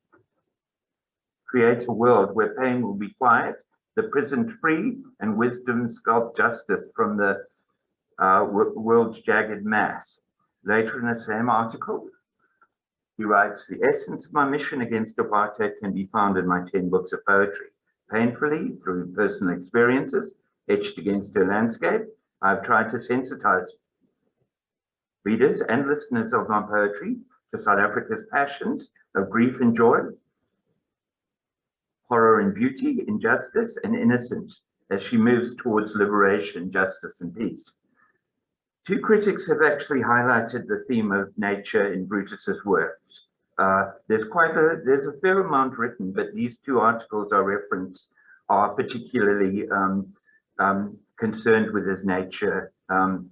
create a world where pain will be quiet, the prison free, and wisdom sculpt justice from the world's jagged mass. Later in the same article, he writes, the essence of my mission against apartheid can be found in my 10 books of poetry. Painfully, through personal experiences, etched against a landscape, I've tried to sensitize readers and listeners of my poetry to South Africa's passions of grief and joy, horror and beauty, injustice and innocence, as she moves towards liberation, justice and peace. Two critics have actually highlighted the theme of nature in Brutus's works. There's a fair amount written, but these two articles are particularly concerned with his nature and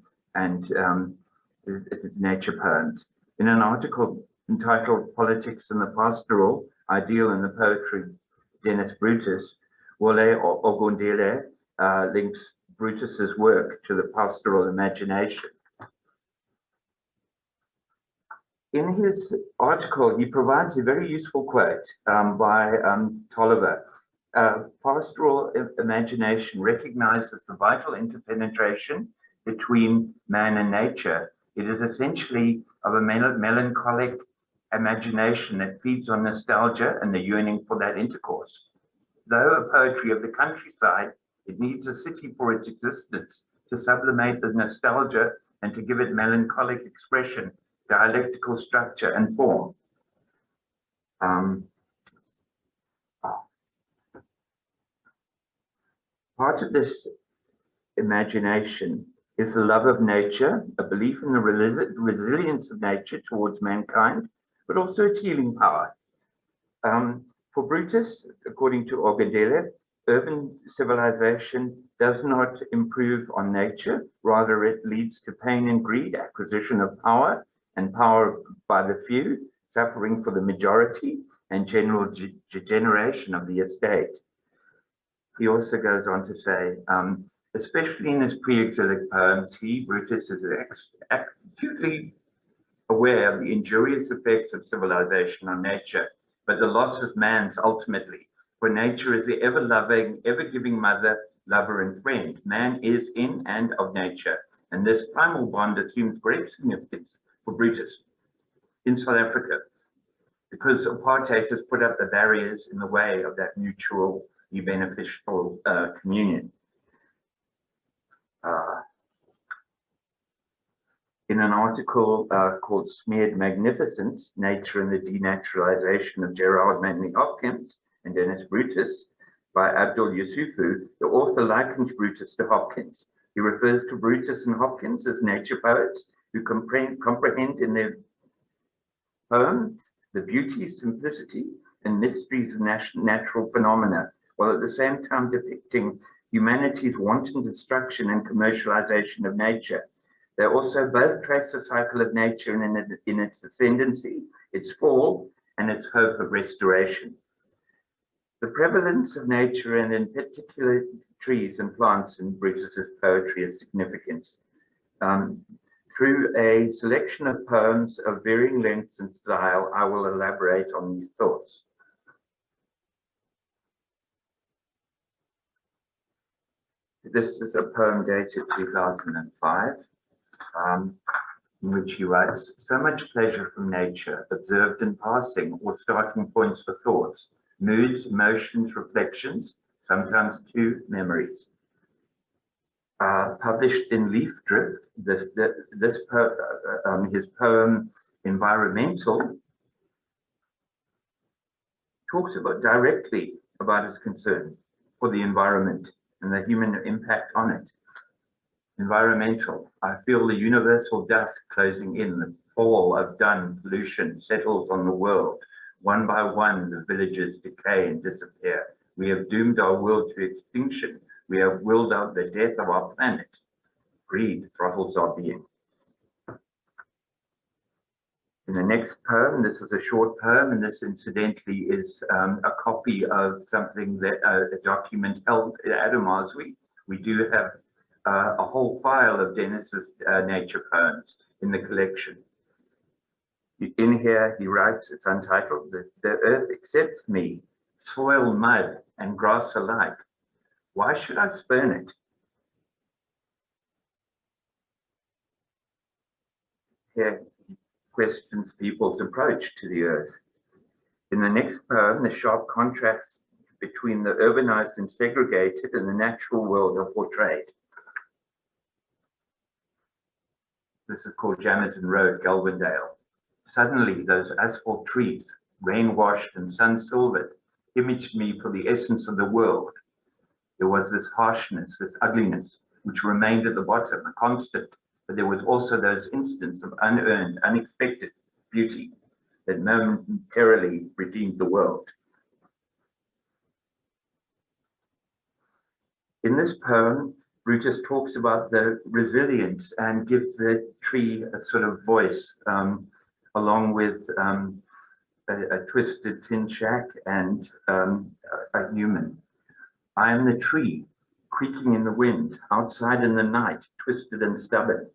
his nature poems. In an article entitled Politics and the Pastoral, Ideal in the Poetry, Dennis Brutus, Wole Ogundile links Brutus's work to the pastoral imagination. In his article, he provides a very useful quote by Tolliver. Pastoral imagination recognizes the vital interpenetration between man and nature. It is essentially of a melancholic imagination that feeds on nostalgia and the yearning for that intercourse. Though a poetry of the countryside, it needs a city for its existence to sublimate the nostalgia and to give it melancholic expression, dialectical structure and form. Part of this imagination is the love of nature, a belief in the resilience of nature towards mankind, but also its healing power. For Brutus, according to Ogedele, urban civilization does not improve on nature, rather it leads to pain and greed, acquisition of power, and power by the few, suffering for the majority, and general degeneration of the estate. He also goes on to say, especially in his pre-exilic poems, Brutus, is acutely aware of the injurious effects of civilization on nature, but the loss of man's ultimately, for nature is the ever-loving, ever-giving mother, lover, and friend. Man is in and of nature, and this primal bond assumes great significance for Brutus in South Africa, because apartheid has put up the barriers in the way of that mutually beneficial communion. In an article called Smeared Magnificence, Nature and the Denaturalization of Gerard Manley Hopkins and Dennis Brutus by Abdul Yusufu, the author likens Brutus to Hopkins. He refers to Brutus and Hopkins as nature poets who comprehend in their poems the beauty, simplicity, and mysteries of natural phenomena, while at the same time depicting humanity's wanton destruction and commercialization of nature. They also both trace the cycle of nature in its ascendancy, its fall, and its hope of restoration. The prevalence of nature, and in particular trees and plants, in Brutus's poetry is significant. Through a selection of poems of varying lengths and style, I will elaborate on these thoughts. This is a poem dated 2005, in which he writes, "So much pleasure from nature, observed in passing or starting points for thoughts, moods, emotions, reflections, sometimes too memories." Published in Leaf Drift, his poem Environmental talks directly about his concern for the environment and the human impact on it. Environmental, I feel the universal dusk closing in, the pall of dun pollution settles on the world. One by one, the villages decay and disappear. We have doomed our world to extinction. We have willed out the death of our planet. Greed throttles our being. In the next poem, this is a short poem, and this incidentally is a copy of something that a document held at Amazwi. We do have a whole file of Dennis's nature poems in the collection. In here, he writes, it's untitled, "The earth accepts me, soil, mud, and grass alike. Why should I spurn it?" Here he questions people's approach to the earth. In the next poem, the sharp contrast between the urbanized and segregated and the natural world are portrayed. This is called Jameson Road, Galvindale. Suddenly, those asphalt trees, rain-washed and sun-silvered, imaged me for the essence of the world. There was this harshness, this ugliness, which remained at the bottom, a constant, but there was also those instants of unearned, unexpected beauty that momentarily redeemed the world. In this poem, Brutus talks about the resilience and gives the tree a sort of voice, along with a twisted tin shack and a human. I am the tree, creaking in the wind, outside in the night, twisted and stubborn.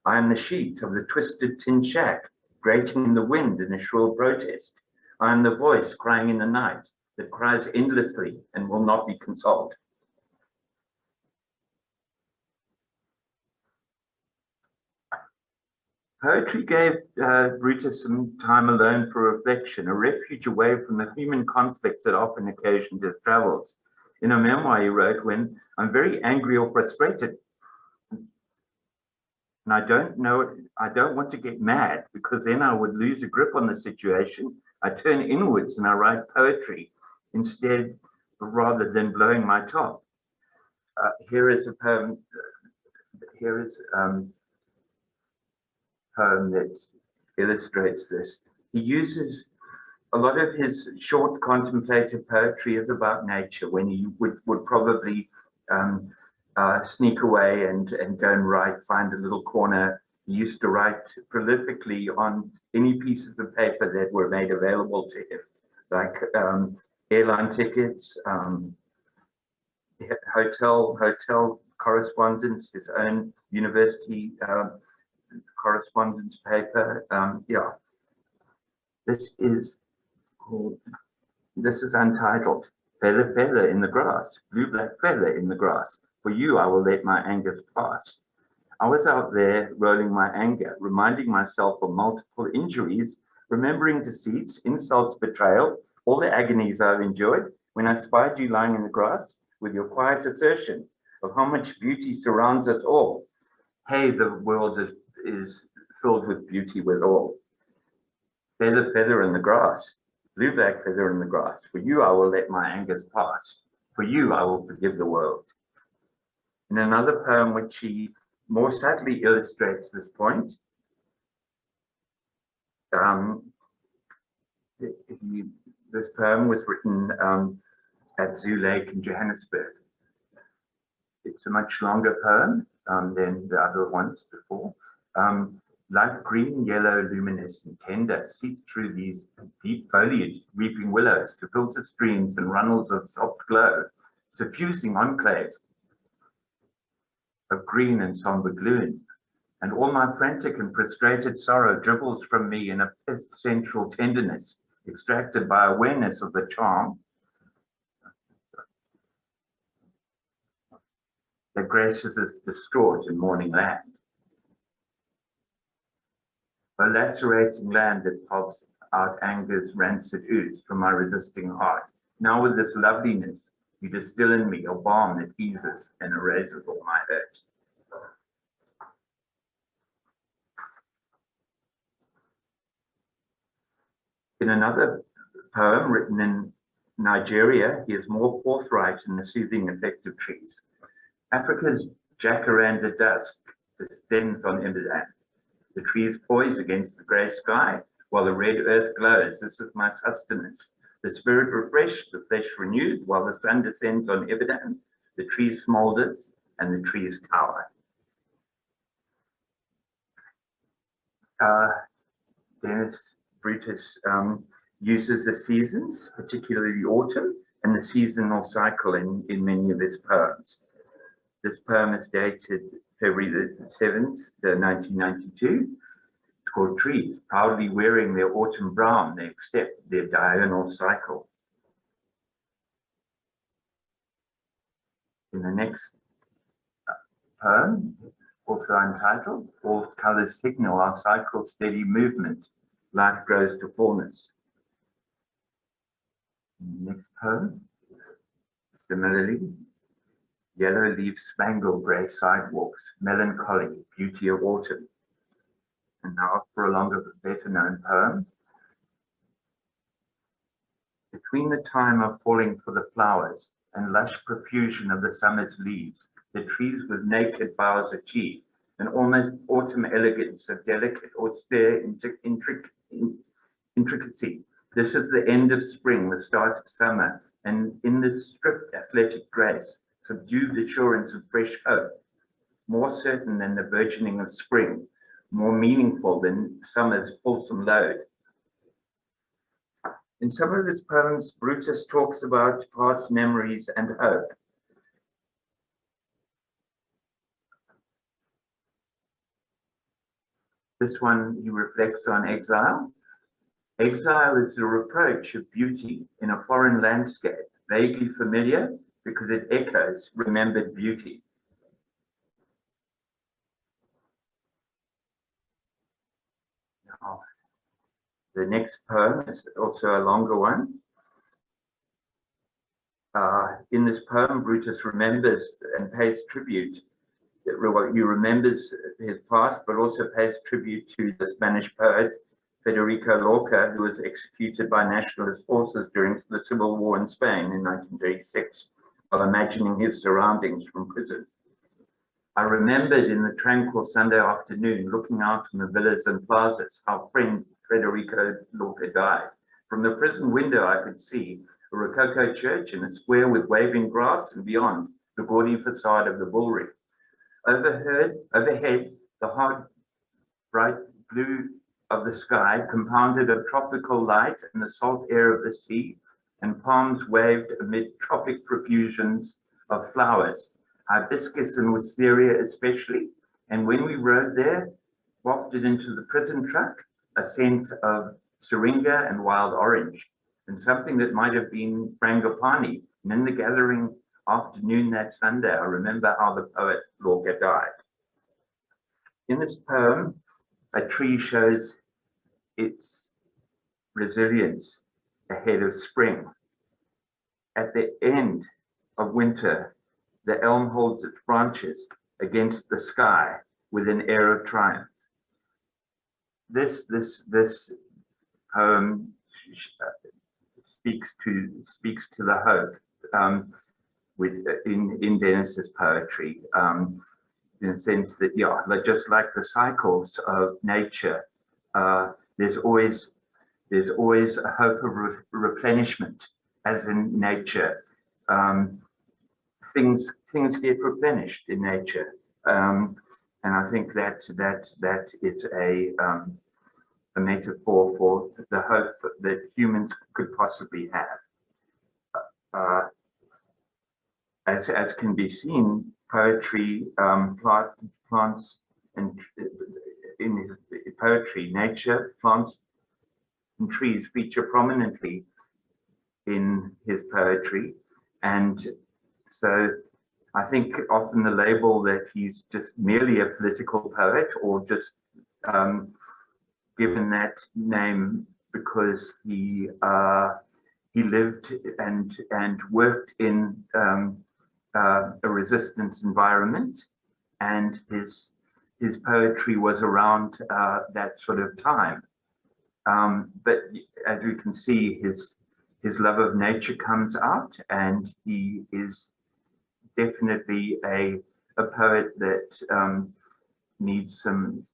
I am the sheet of the twisted tin shack, grating in the wind in a shrill protest. I am the voice crying in the night that cries endlessly and will not be consoled. Poetry gave Brutus some time alone for reflection, a refuge away from the human conflicts that often occasioned his travels. In a memoir he wrote, "When I'm very angry or frustrated, and I don't want to get mad because then I would lose a grip on the situation. I turn inwards and I write poetry instead, rather than blowing my top." Here is a poem. Here is poem that illustrates this. He uses a lot of his short contemplative poetry is about nature, when he would probably sneak away and go and find a little corner. He used to write prolifically on any pieces of paper that were made available to him, like airline tickets, hotel correspondence, his own university correspondence paper. This is Untitled. Feather, feather in the grass, blue black feather in the grass. For you, I will let my anger pass. I was out there rolling my anger, reminding myself of multiple injuries, remembering deceits, insults, betrayal, all the agonies I've enjoyed when I spied you lying in the grass with your quiet assertion of how much beauty surrounds us all. Hey, the world is filled with beauty with all. Feather, feather in the grass, blue black feather in the grass. For you, I will let my angers pass. For you, I will forgive the world. In another poem, which he more subtly illustrates this point, this poem was written at Zoo Lake in Johannesburg. It's a much longer poem than the other ones before. Light green, yellow, luminous and tender, seep through these deep foliage, weeping willows to filter streams and runnels of soft glow, suffusing enclaves of green and somber gloom. And all my frantic and frustrated sorrow dribbles from me in a sensual tenderness, extracted by awareness of the charm that graces us distraught in mourning land. A lacerating land that pops out anger's rancid ooze from my resisting heart. Now with this loveliness, you distill in me a balm that eases and erases all my hurt. In another poem written in Nigeria, he is more forthright in the soothing effect of trees. Africa's jacaranda dusk descends on Ibadan. The trees poise against the grey sky, while the red earth glows. This is my sustenance. The spirit refreshed, the flesh renewed, while the sun descends on Ibadan. The trees smoulders and the trees tower. Brutus uses the seasons, particularly the autumn, and the seasonal cycle in many of his poems. This poem is dated February the 7th, 1992. It's called Trees. Proudly wearing their autumn brown, they accept their diurnal cycle. In the next poem, also untitled, all colors signal our cycle's steady movement. Life grows to fullness. In the next poem, similarly, yellow leaves spangle grey sidewalks, melancholy, beauty of autumn. And now for a longer, better known poem. Between the time of falling for the flowers and lush profusion of the summer's leaves, the trees with naked boughs achieve an almost autumn elegance of delicate, austere intricacy. This is the end of spring, the start of summer, and in this stripped athletic grace, subdued assurance of fresh hope, more certain than the burgeoning of spring, more meaningful than summer's fulsome load. In some of his poems, Brutus talks about past memories and hope. This one, he reflects on exile. Exile is the reproach of beauty in a foreign landscape, vaguely familiar because it echoes remembered beauty. Now, the next poem is also a longer one. In this poem, Brutus remembers and pays tribute. He remembers his past, but also pays tribute to the Spanish poet Federico Lorca, who was executed by nationalist forces during the Civil War in Spain in 1936, while imagining his surroundings from prison. I remembered in the tranquil Sunday afternoon, looking out on the villas and plazas, how friend Federico Lorca died. From the prison window, I could see a Rococo church in a square with waving grass, and beyond, the gaudy facade of the Bullring. Overhead, the hard, bright blue of the sky, compounded of tropical light and the salt air of the sea, and palms waved amid tropic profusions of flowers, hibiscus and wisteria especially. And when we rode there, wafted into the prison truck, a scent of syringa and wild orange, and something that might have been frangipani. And in the gathering afternoon that Sunday, I remember how the poet Lorca died. In this poem, a tree shows its resilience ahead of spring. At the end of winter, the elm holds its branches against the sky with an air of triumph. This poem speaks to the hope in Dennis's poetry, in the sense that, yeah, just like the cycles of nature, there's always a hope of replenishment, as in nature. Things get replenished in nature, and I think that is a metaphor for the hope that humans could possibly have. As can be seen, poetry, plants, and in his poetry, nature, plants, and trees feature prominently in his poetry. And so I think often the label that he's just merely a political poet, or just given that name because he lived and worked in a resistance environment, and his poetry was around that sort of time. But as you can see, his love of nature comes out, and he is definitely a poet that needs some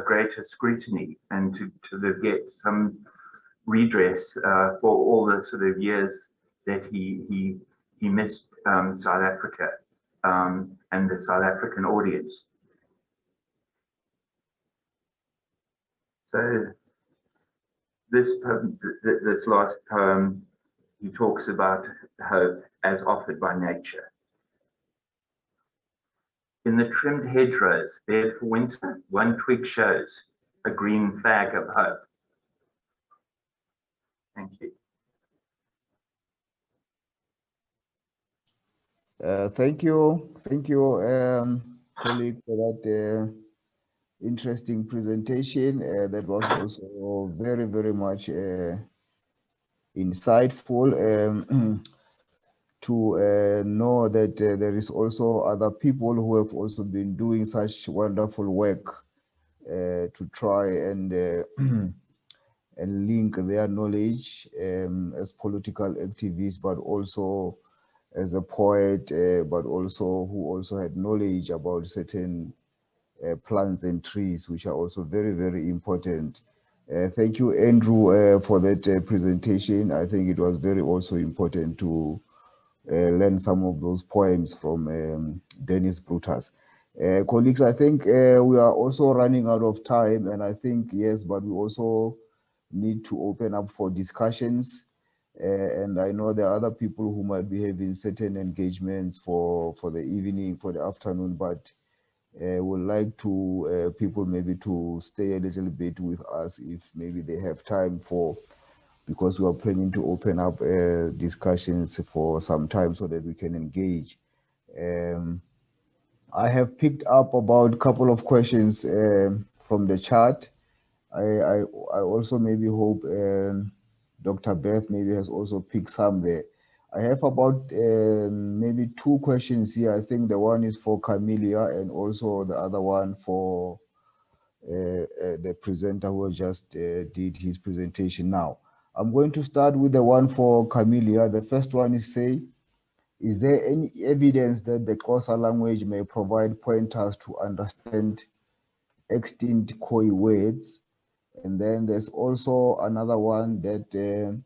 greater scrutiny, and to get some redress for all the sort of years that he missed South Africa and the South African audience. So this last poem, he talks about hope as offered by nature. In the trimmed hedgerows, bared for winter, one twig shows a green flag of hope. Thank you. Thank you, colleague, for that interesting presentation. That was also very, very much insightful to know that there is also other people who have also been doing such wonderful work to try and and link their knowledge as political activists, but also as a poet, but also who also had knowledge about certain plants and trees, which are also very, very important. Thank you, Andrew, for that presentation. I think it was very also important to learn some of those poems from Dennis Brutus. Colleagues, I think we are also running out of time, and I think, yes, but we also need to open up for discussions. And I know there are other people who might be having certain engagements for the evening, for the afternoon, but Would like to people maybe to stay a little bit with us if maybe they have time for, because we are planning to open up discussions for some time so that we can engage. I have picked up about a couple of questions from the chat. I also maybe hope Dr. Beth maybe has also picked some there. I have about maybe 2 questions here. I think the one is for Camelia and also the other one for the presenter who just did his presentation now. I'm going to start with the one for Camelia. The first one is say, is there any evidence that the Xhosa language may provide pointers to understand extinct Khoi words? And then there's also another one that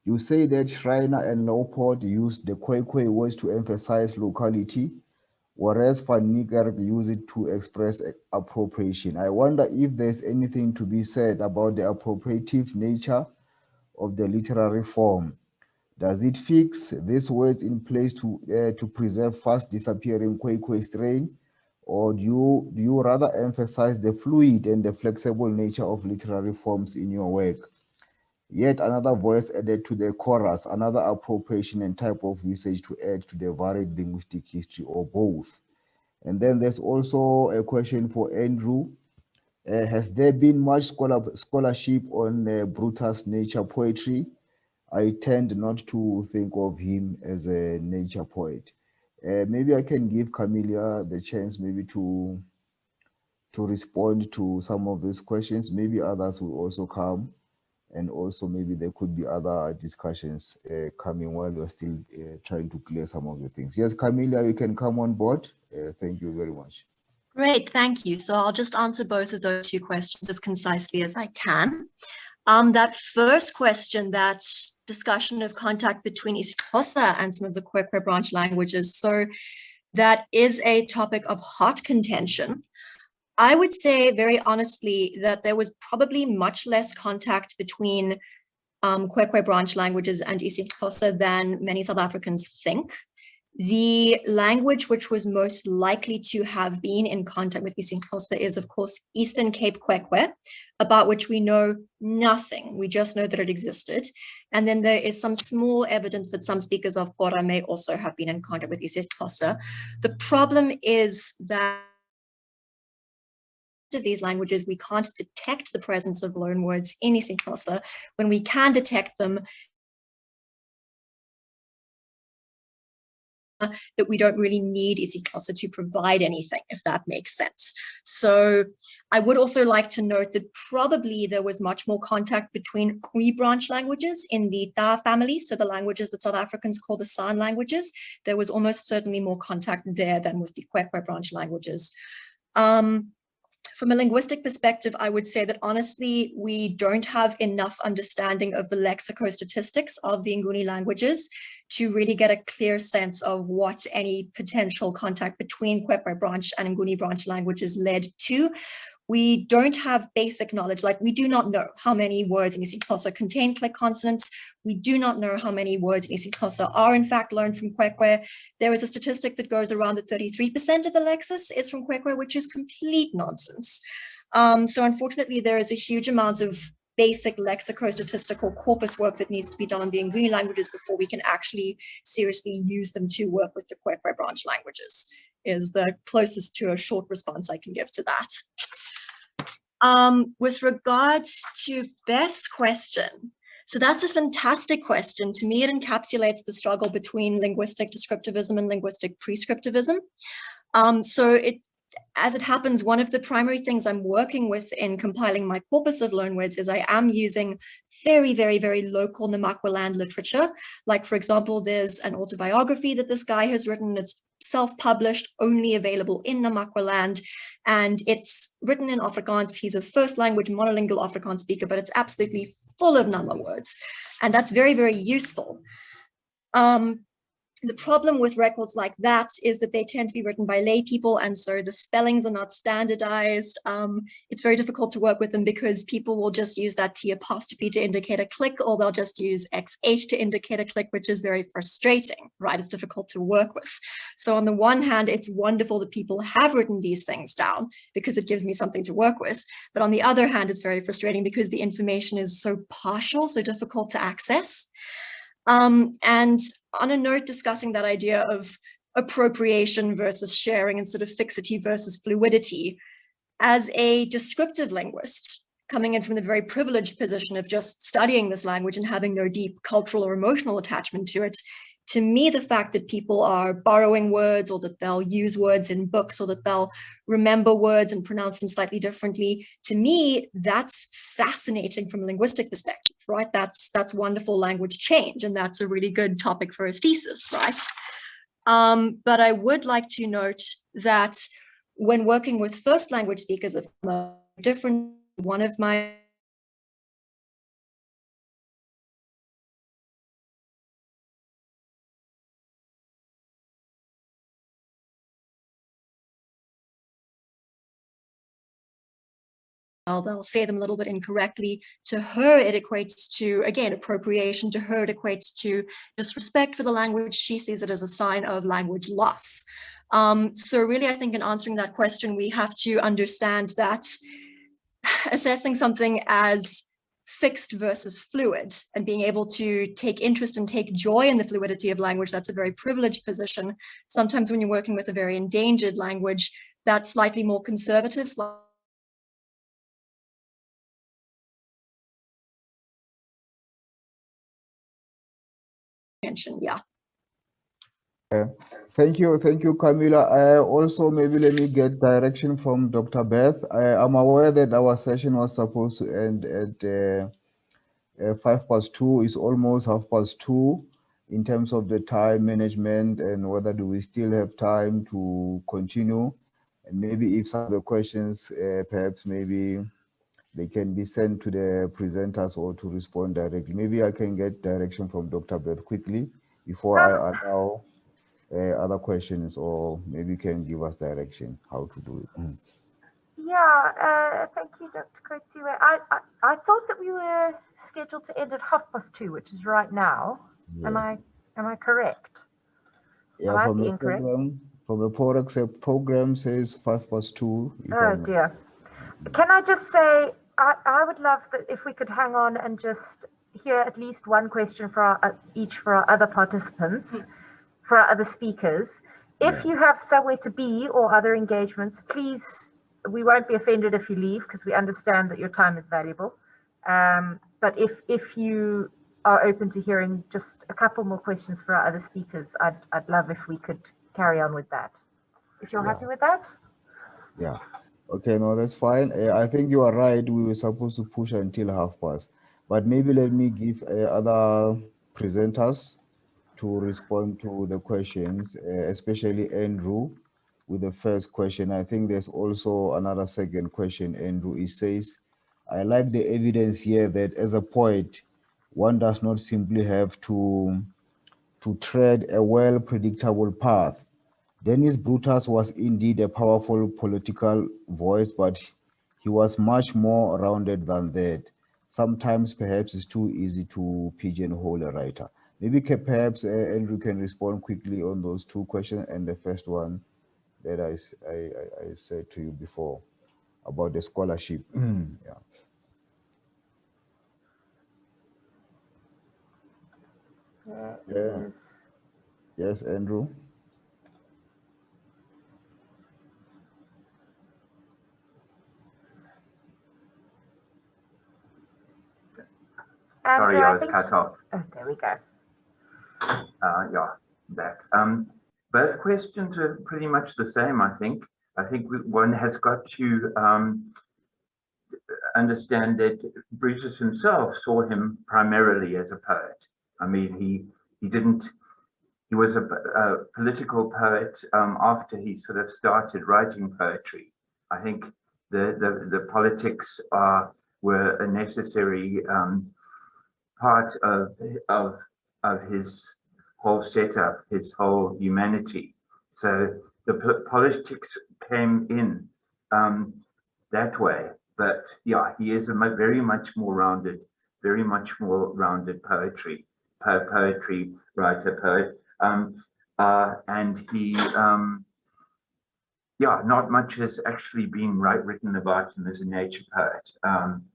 you say that Schreiner and Leopold used the Khoi words to emphasize locality, whereas Van Niekerk used it to express appropriation. I wonder if there's anything to be said about the appropriative nature of the literary form. Does it fix these words in place to preserve fast disappearing Khoi strain, or do you rather emphasize the fluid and the flexible nature of literary forms in your work? Yet another voice added to the chorus, another appropriation and type of usage to add to the varied linguistic history, or both. And then there's also a question for Andrew. Has there been much scholarship on Brutus' nature poetry? I tend not to think of him as a nature poet. Maybe I can give Camelia the chance maybe to respond to some of these questions. Maybe others will also come, and also maybe there could be other discussions coming while we're still trying to clear some of the things. Yes, Camelia, you can come on board. Thank you very much. Great, thank you. So I'll just answer both of those 2 questions as concisely as I can. That first question, that discussion of contact between isiXhosa and some of the Kwekwe branch languages, so that is a topic of hot contention. I would say very honestly that there was probably much less contact between Kwekwe branch languages and isiXhosa than many South Africans think. The language which was most likely to have been in contact with isiXhosa is, of course, Eastern Cape Kwekwe, about which we know nothing. We just know that it existed. And then there is some small evidence that some speakers of Kora may also have been in contact with isiXhosa. The problem is that of these languages, we can't detect the presence of loan words in isiXhosa. When we can detect them, that we don't really need isiXhosa to provide anything, if that makes sense. So I would also like to note that probably there was much more contact between Khoi branch languages in the Ta family, so the languages that South Africans call the San languages. There was almost certainly more contact there than with the Kwekwe branch languages. From a linguistic perspective, I would say that honestly, we don't have enough understanding of the lexicostatistics of the Nguni languages to really get a clear sense of what any potential contact between Kwekwe branch and Nguni branch languages led to. We don't have basic knowledge, like we do not know how many words in isiXhosa contain click consonants. We do not know how many words in isiXhosa are in fact learned from Kwekwe. There is a statistic that goes around that 33% of the lexis is from Kwekwe, which is complete nonsense. So unfortunately, there is a huge amount of basic lexicostatistical corpus work that needs to be done on the Nguni languages before we can actually seriously use them to work with the Kwekwe branch languages, is the closest to a short response I can give to that. With regards to Beth's question, so that's a fantastic question. To me, it encapsulates the struggle between linguistic descriptivism and linguistic prescriptivism. As it happens, one of the primary things I'm working with in compiling my corpus of loanwords is I am using very, very, very local Namakwa literature. Like, for example, there's an autobiography that this guy has written. It's self-published, only available in Namakwa, and it's written in Afrikaans. He's a first language monolingual Afrikaans speaker, but it's absolutely full of Nama words. And that's very, very useful. The problem with records like that is that they tend to be written by lay people, and so the spellings are not standardized. It's very difficult to work with them because people will just use that T apostrophe to indicate a click, or they'll just use XH to indicate a click, which is very frustrating, right? It's difficult to work with. So on the one hand, it's wonderful that people have written these things down because it gives me something to work with. But on the other hand, it's very frustrating because the information is so partial, so difficult to access. And on a note discussing that idea of appropriation versus sharing and sort of fixity versus fluidity, as a descriptive linguist, coming in from the very privileged position of just studying this language and having no deep cultural or emotional attachment to it, to me, the fact that people are borrowing words, or that they'll use words in books, or that they'll remember words and pronounce them slightly differently, to me, that's fascinating from a linguistic perspective, right? That's wonderful language change, and that's a really good topic for a thesis, right? But I would like to note that when working with first language speakers of a different, one of my they'll say them a little bit incorrectly. To her, it equates to, again, appropriation. To her, it equates to disrespect for the language. She sees it as a sign of language loss. So really, I think in answering that question, we have to understand that assessing something as fixed versus fluid and being able to take interest and take joy in the fluidity of language, that's a very privileged position. Sometimes when you're working with a very endangered language, that's slightly more conservative, yeah. Thank you, Camilla. Also, maybe let me get direction from Dr. Beth. I'm aware that our session was supposed to end at 2:05. It's almost 2:30 in terms of the time management, and whether do we still have time to continue. And maybe if some of the questions, perhaps maybe they can be sent to the presenters or to respond directly. Maybe I can get direction from Dr. Beth quickly before I allow other questions, or maybe you can give us direction how to do it. Yeah, thank you, Dr. Koitsiwe. I thought that we were scheduled to end at 2:30, which is right now. Yes. Am I correct? Yeah, from the program says 2:05. Oh dear. Can I just say, I would love that if we could hang on and just hear at least one question for each for our other participants, for our other speakers. If you have somewhere to be or other engagements, please, we won't be offended if you leave, because we understand that your time is valuable. But if you are open to hearing just a couple more questions for our other speakers, I'd love if we could carry on with that. If you're happy with that? Yeah. Okay, no, that's fine. I think you are right. We were supposed to push until 2:30, but maybe let me give other presenters to respond to the questions, especially Andrew with the first question. I think there's also another second question. Andrew, he says, I like the evidence here that as a poet, one does not simply have to tread a well-predictable path. Dennis Brutus was indeed a powerful political voice, but he was much more rounded than that. Sometimes perhaps it's too easy to pigeonhole a writer. Maybe perhaps Andrew can respond quickly on those two questions, and the first one that I said to you before about the scholarship. Yes, Andrew. Sorry, I was cut off. Oh, there we go. Yeah, back. Both questions are pretty much the same, I think. I think one has got to understand that Brutus himself saw him primarily as a poet. I mean, he was a political poet after he sort of started writing poetry. I think the politics were a necessary part of his whole setup, his whole humanity. So the politics came in that way. But yeah, he is a very much more rounded poetry writer, poet. And he, yeah, not much has actually been written about him as a nature poet,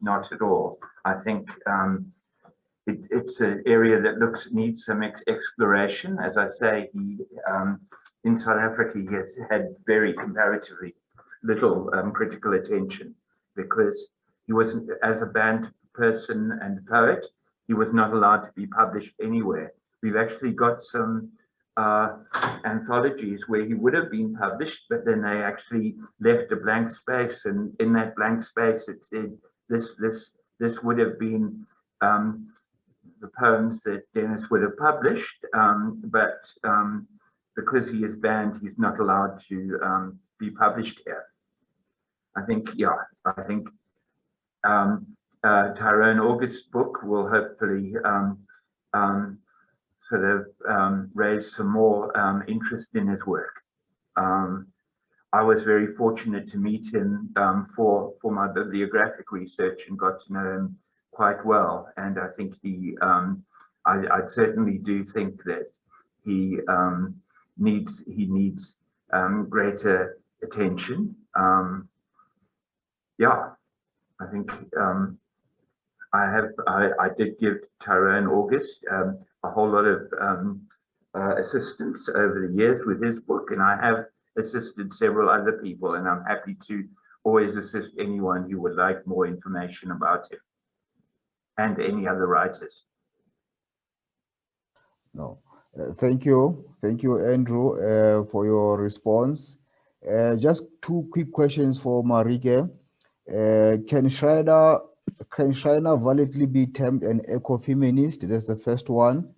not at all. I think it's an area that needs some exploration. As I say, he in South Africa he has had very comparatively little critical attention, because he wasn't, as a banned person and poet, he was not allowed to be published anywhere. We've actually got some anthologies where he would have been published, but then they actually left a blank space, and in that blank space it said this would have been the poems that Dennis would have published, but because he is banned, he's not allowed to be published here. I think Tyrone August's book will hopefully sort of raise some more interest in his work. I was very fortunate to meet him for my bibliographic research and got to know him quite well. And I think I certainly do think that he needs greater attention. Yeah, I think I did give Tyrone August a whole lot of assistance over the years with his book, and I have assisted several other people, and I'm happy to always assist anyone who would like more information about him and any other writers. No, thank you, Andrew, for your response. Just two quick questions for Marike. Can Schreiner validly be termed an ecofeminist? That's the first one.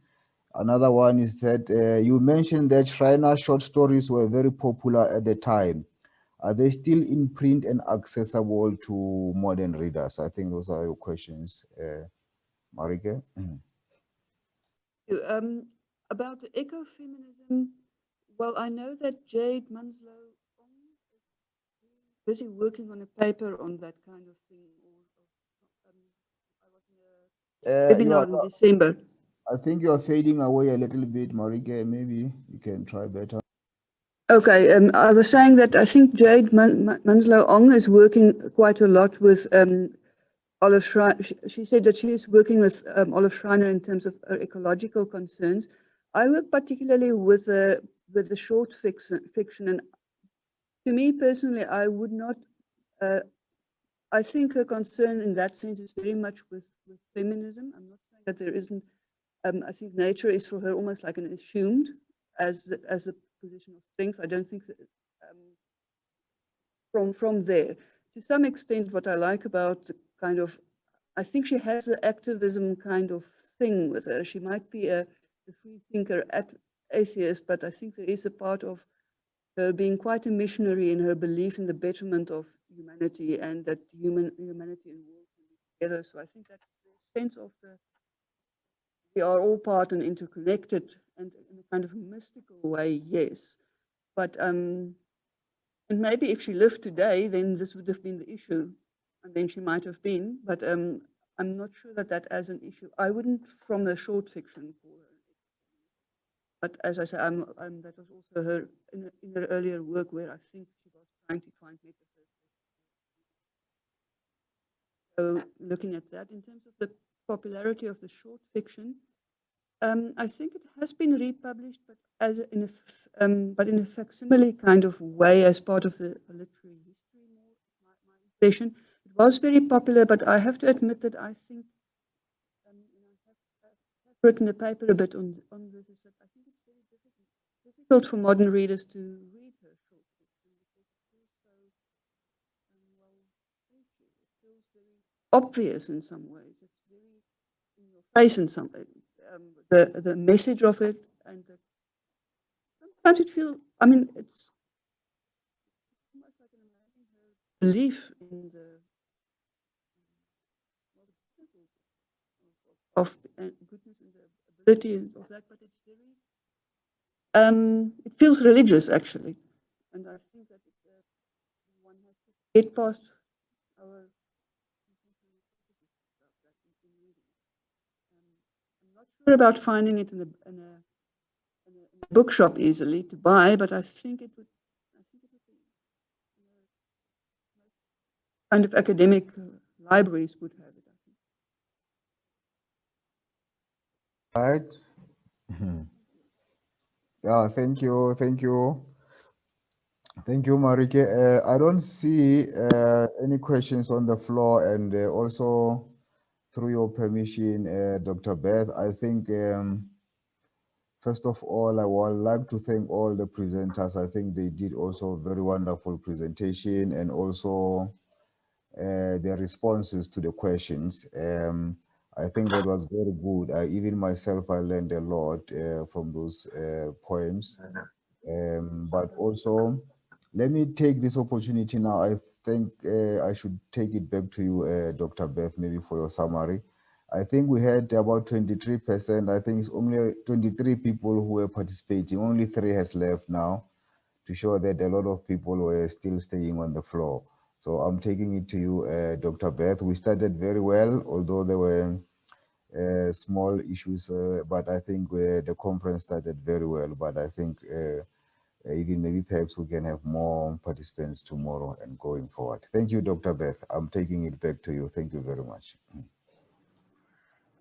Another one is that you mentioned that Schreiner's short stories were very popular at the time. Are they still in print and accessible to modern readers? I think those are your questions, Marike. About the ecofeminism, well, I know that Jade Munslow is busy working on a paper on that kind of thing. I was in a webinar in December. I think you are fading away a little bit, Marike. Maybe you can try better. Okay, I was saying that I think Jade Munslow is working quite a lot with Olive Schreiner. She said that she is working with Olive Schreiner in terms of ecological concerns. I work particularly with the short fiction, and to me personally, I would not. I think her concern in that sense is very much with feminism. I'm not saying that there isn't. I think nature is for her almost like an assumed as a position of strength. I don't think that from there, to some extent, what I like about the kind of, I think she has the activism kind of thing with her. She might be a free thinker, atheist, but I think there is a part of her being quite a missionary in her belief in the betterment of humanity, and that humanity and world can be together. So I think that the sense of we are all part and interconnected, and in a kind of mystical way, yes. But and maybe if she lived today, then this would have been the issue, and then she might have been. But I'm not sure that as an issue. I wouldn't from the short fiction call her. But as I say, that was also her in her earlier work, where I think she was trying to find metaphors. So looking at that in terms of the popularity of the short fiction, I think it has been republished, but in a facsimile kind of way, as part of the literary history. More my impression, it was very popular, but I have to admit that I think, and I have written a paper a bit on this. Is that I think it's very difficult for modern readers to read her short fiction, because it feels so it feels very obvious in some ways. It's very in your face in some way. The message of it, and sometimes it feels, I mean, it's almost like an amazing belief in the of goodness and the ability of that, but it's very it feels religious, actually. And I think that it's one has to get past our. I'm not sure about finding it in a bookshop easily to buy, but I think it would. Kind of academic libraries would have it. Right. Yeah, thank you, Marike. I don't see any questions on the floor, and also through your permission, Dr. Beth, I think first of all, I would like to thank all the presenters. I think they did also a very wonderful presentation, and also their responses to the questions. I think that was very good. Even myself, I learned a lot from those poems. But also, let me take this opportunity now. I think I should take it back to you, Dr. Beth, maybe for your summary. I think we had about 23%. I think it's only 23 people who were participating. Only 3 has left now, to show that a lot of people were still staying on the floor. So I'm taking it to you, Dr. Beth. We started very well, although there were small issues, but I think the conference started very well. But I think even maybe perhaps we can have more participants tomorrow and going forward. Thank you, Dr. Beth. I'm taking it back to you. Thank you very much.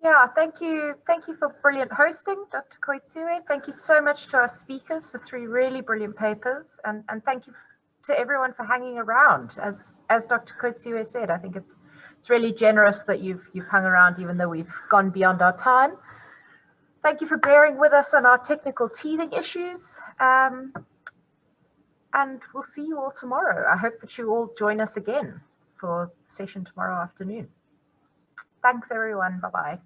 Yeah, thank you. Thank you for brilliant hosting, Dr. Koitsiwe. Thank you so much to our speakers for 3 really brilliant papers. And thank you to everyone for hanging around. As Dr. Koitsiwe said, I think it's really generous that you've hung around even though we've gone beyond our time. Thank you for bearing with us on our technical teething issues. And we'll see you all tomorrow. I hope that you all join us again for the session tomorrow afternoon. Thanks, everyone. Bye-bye.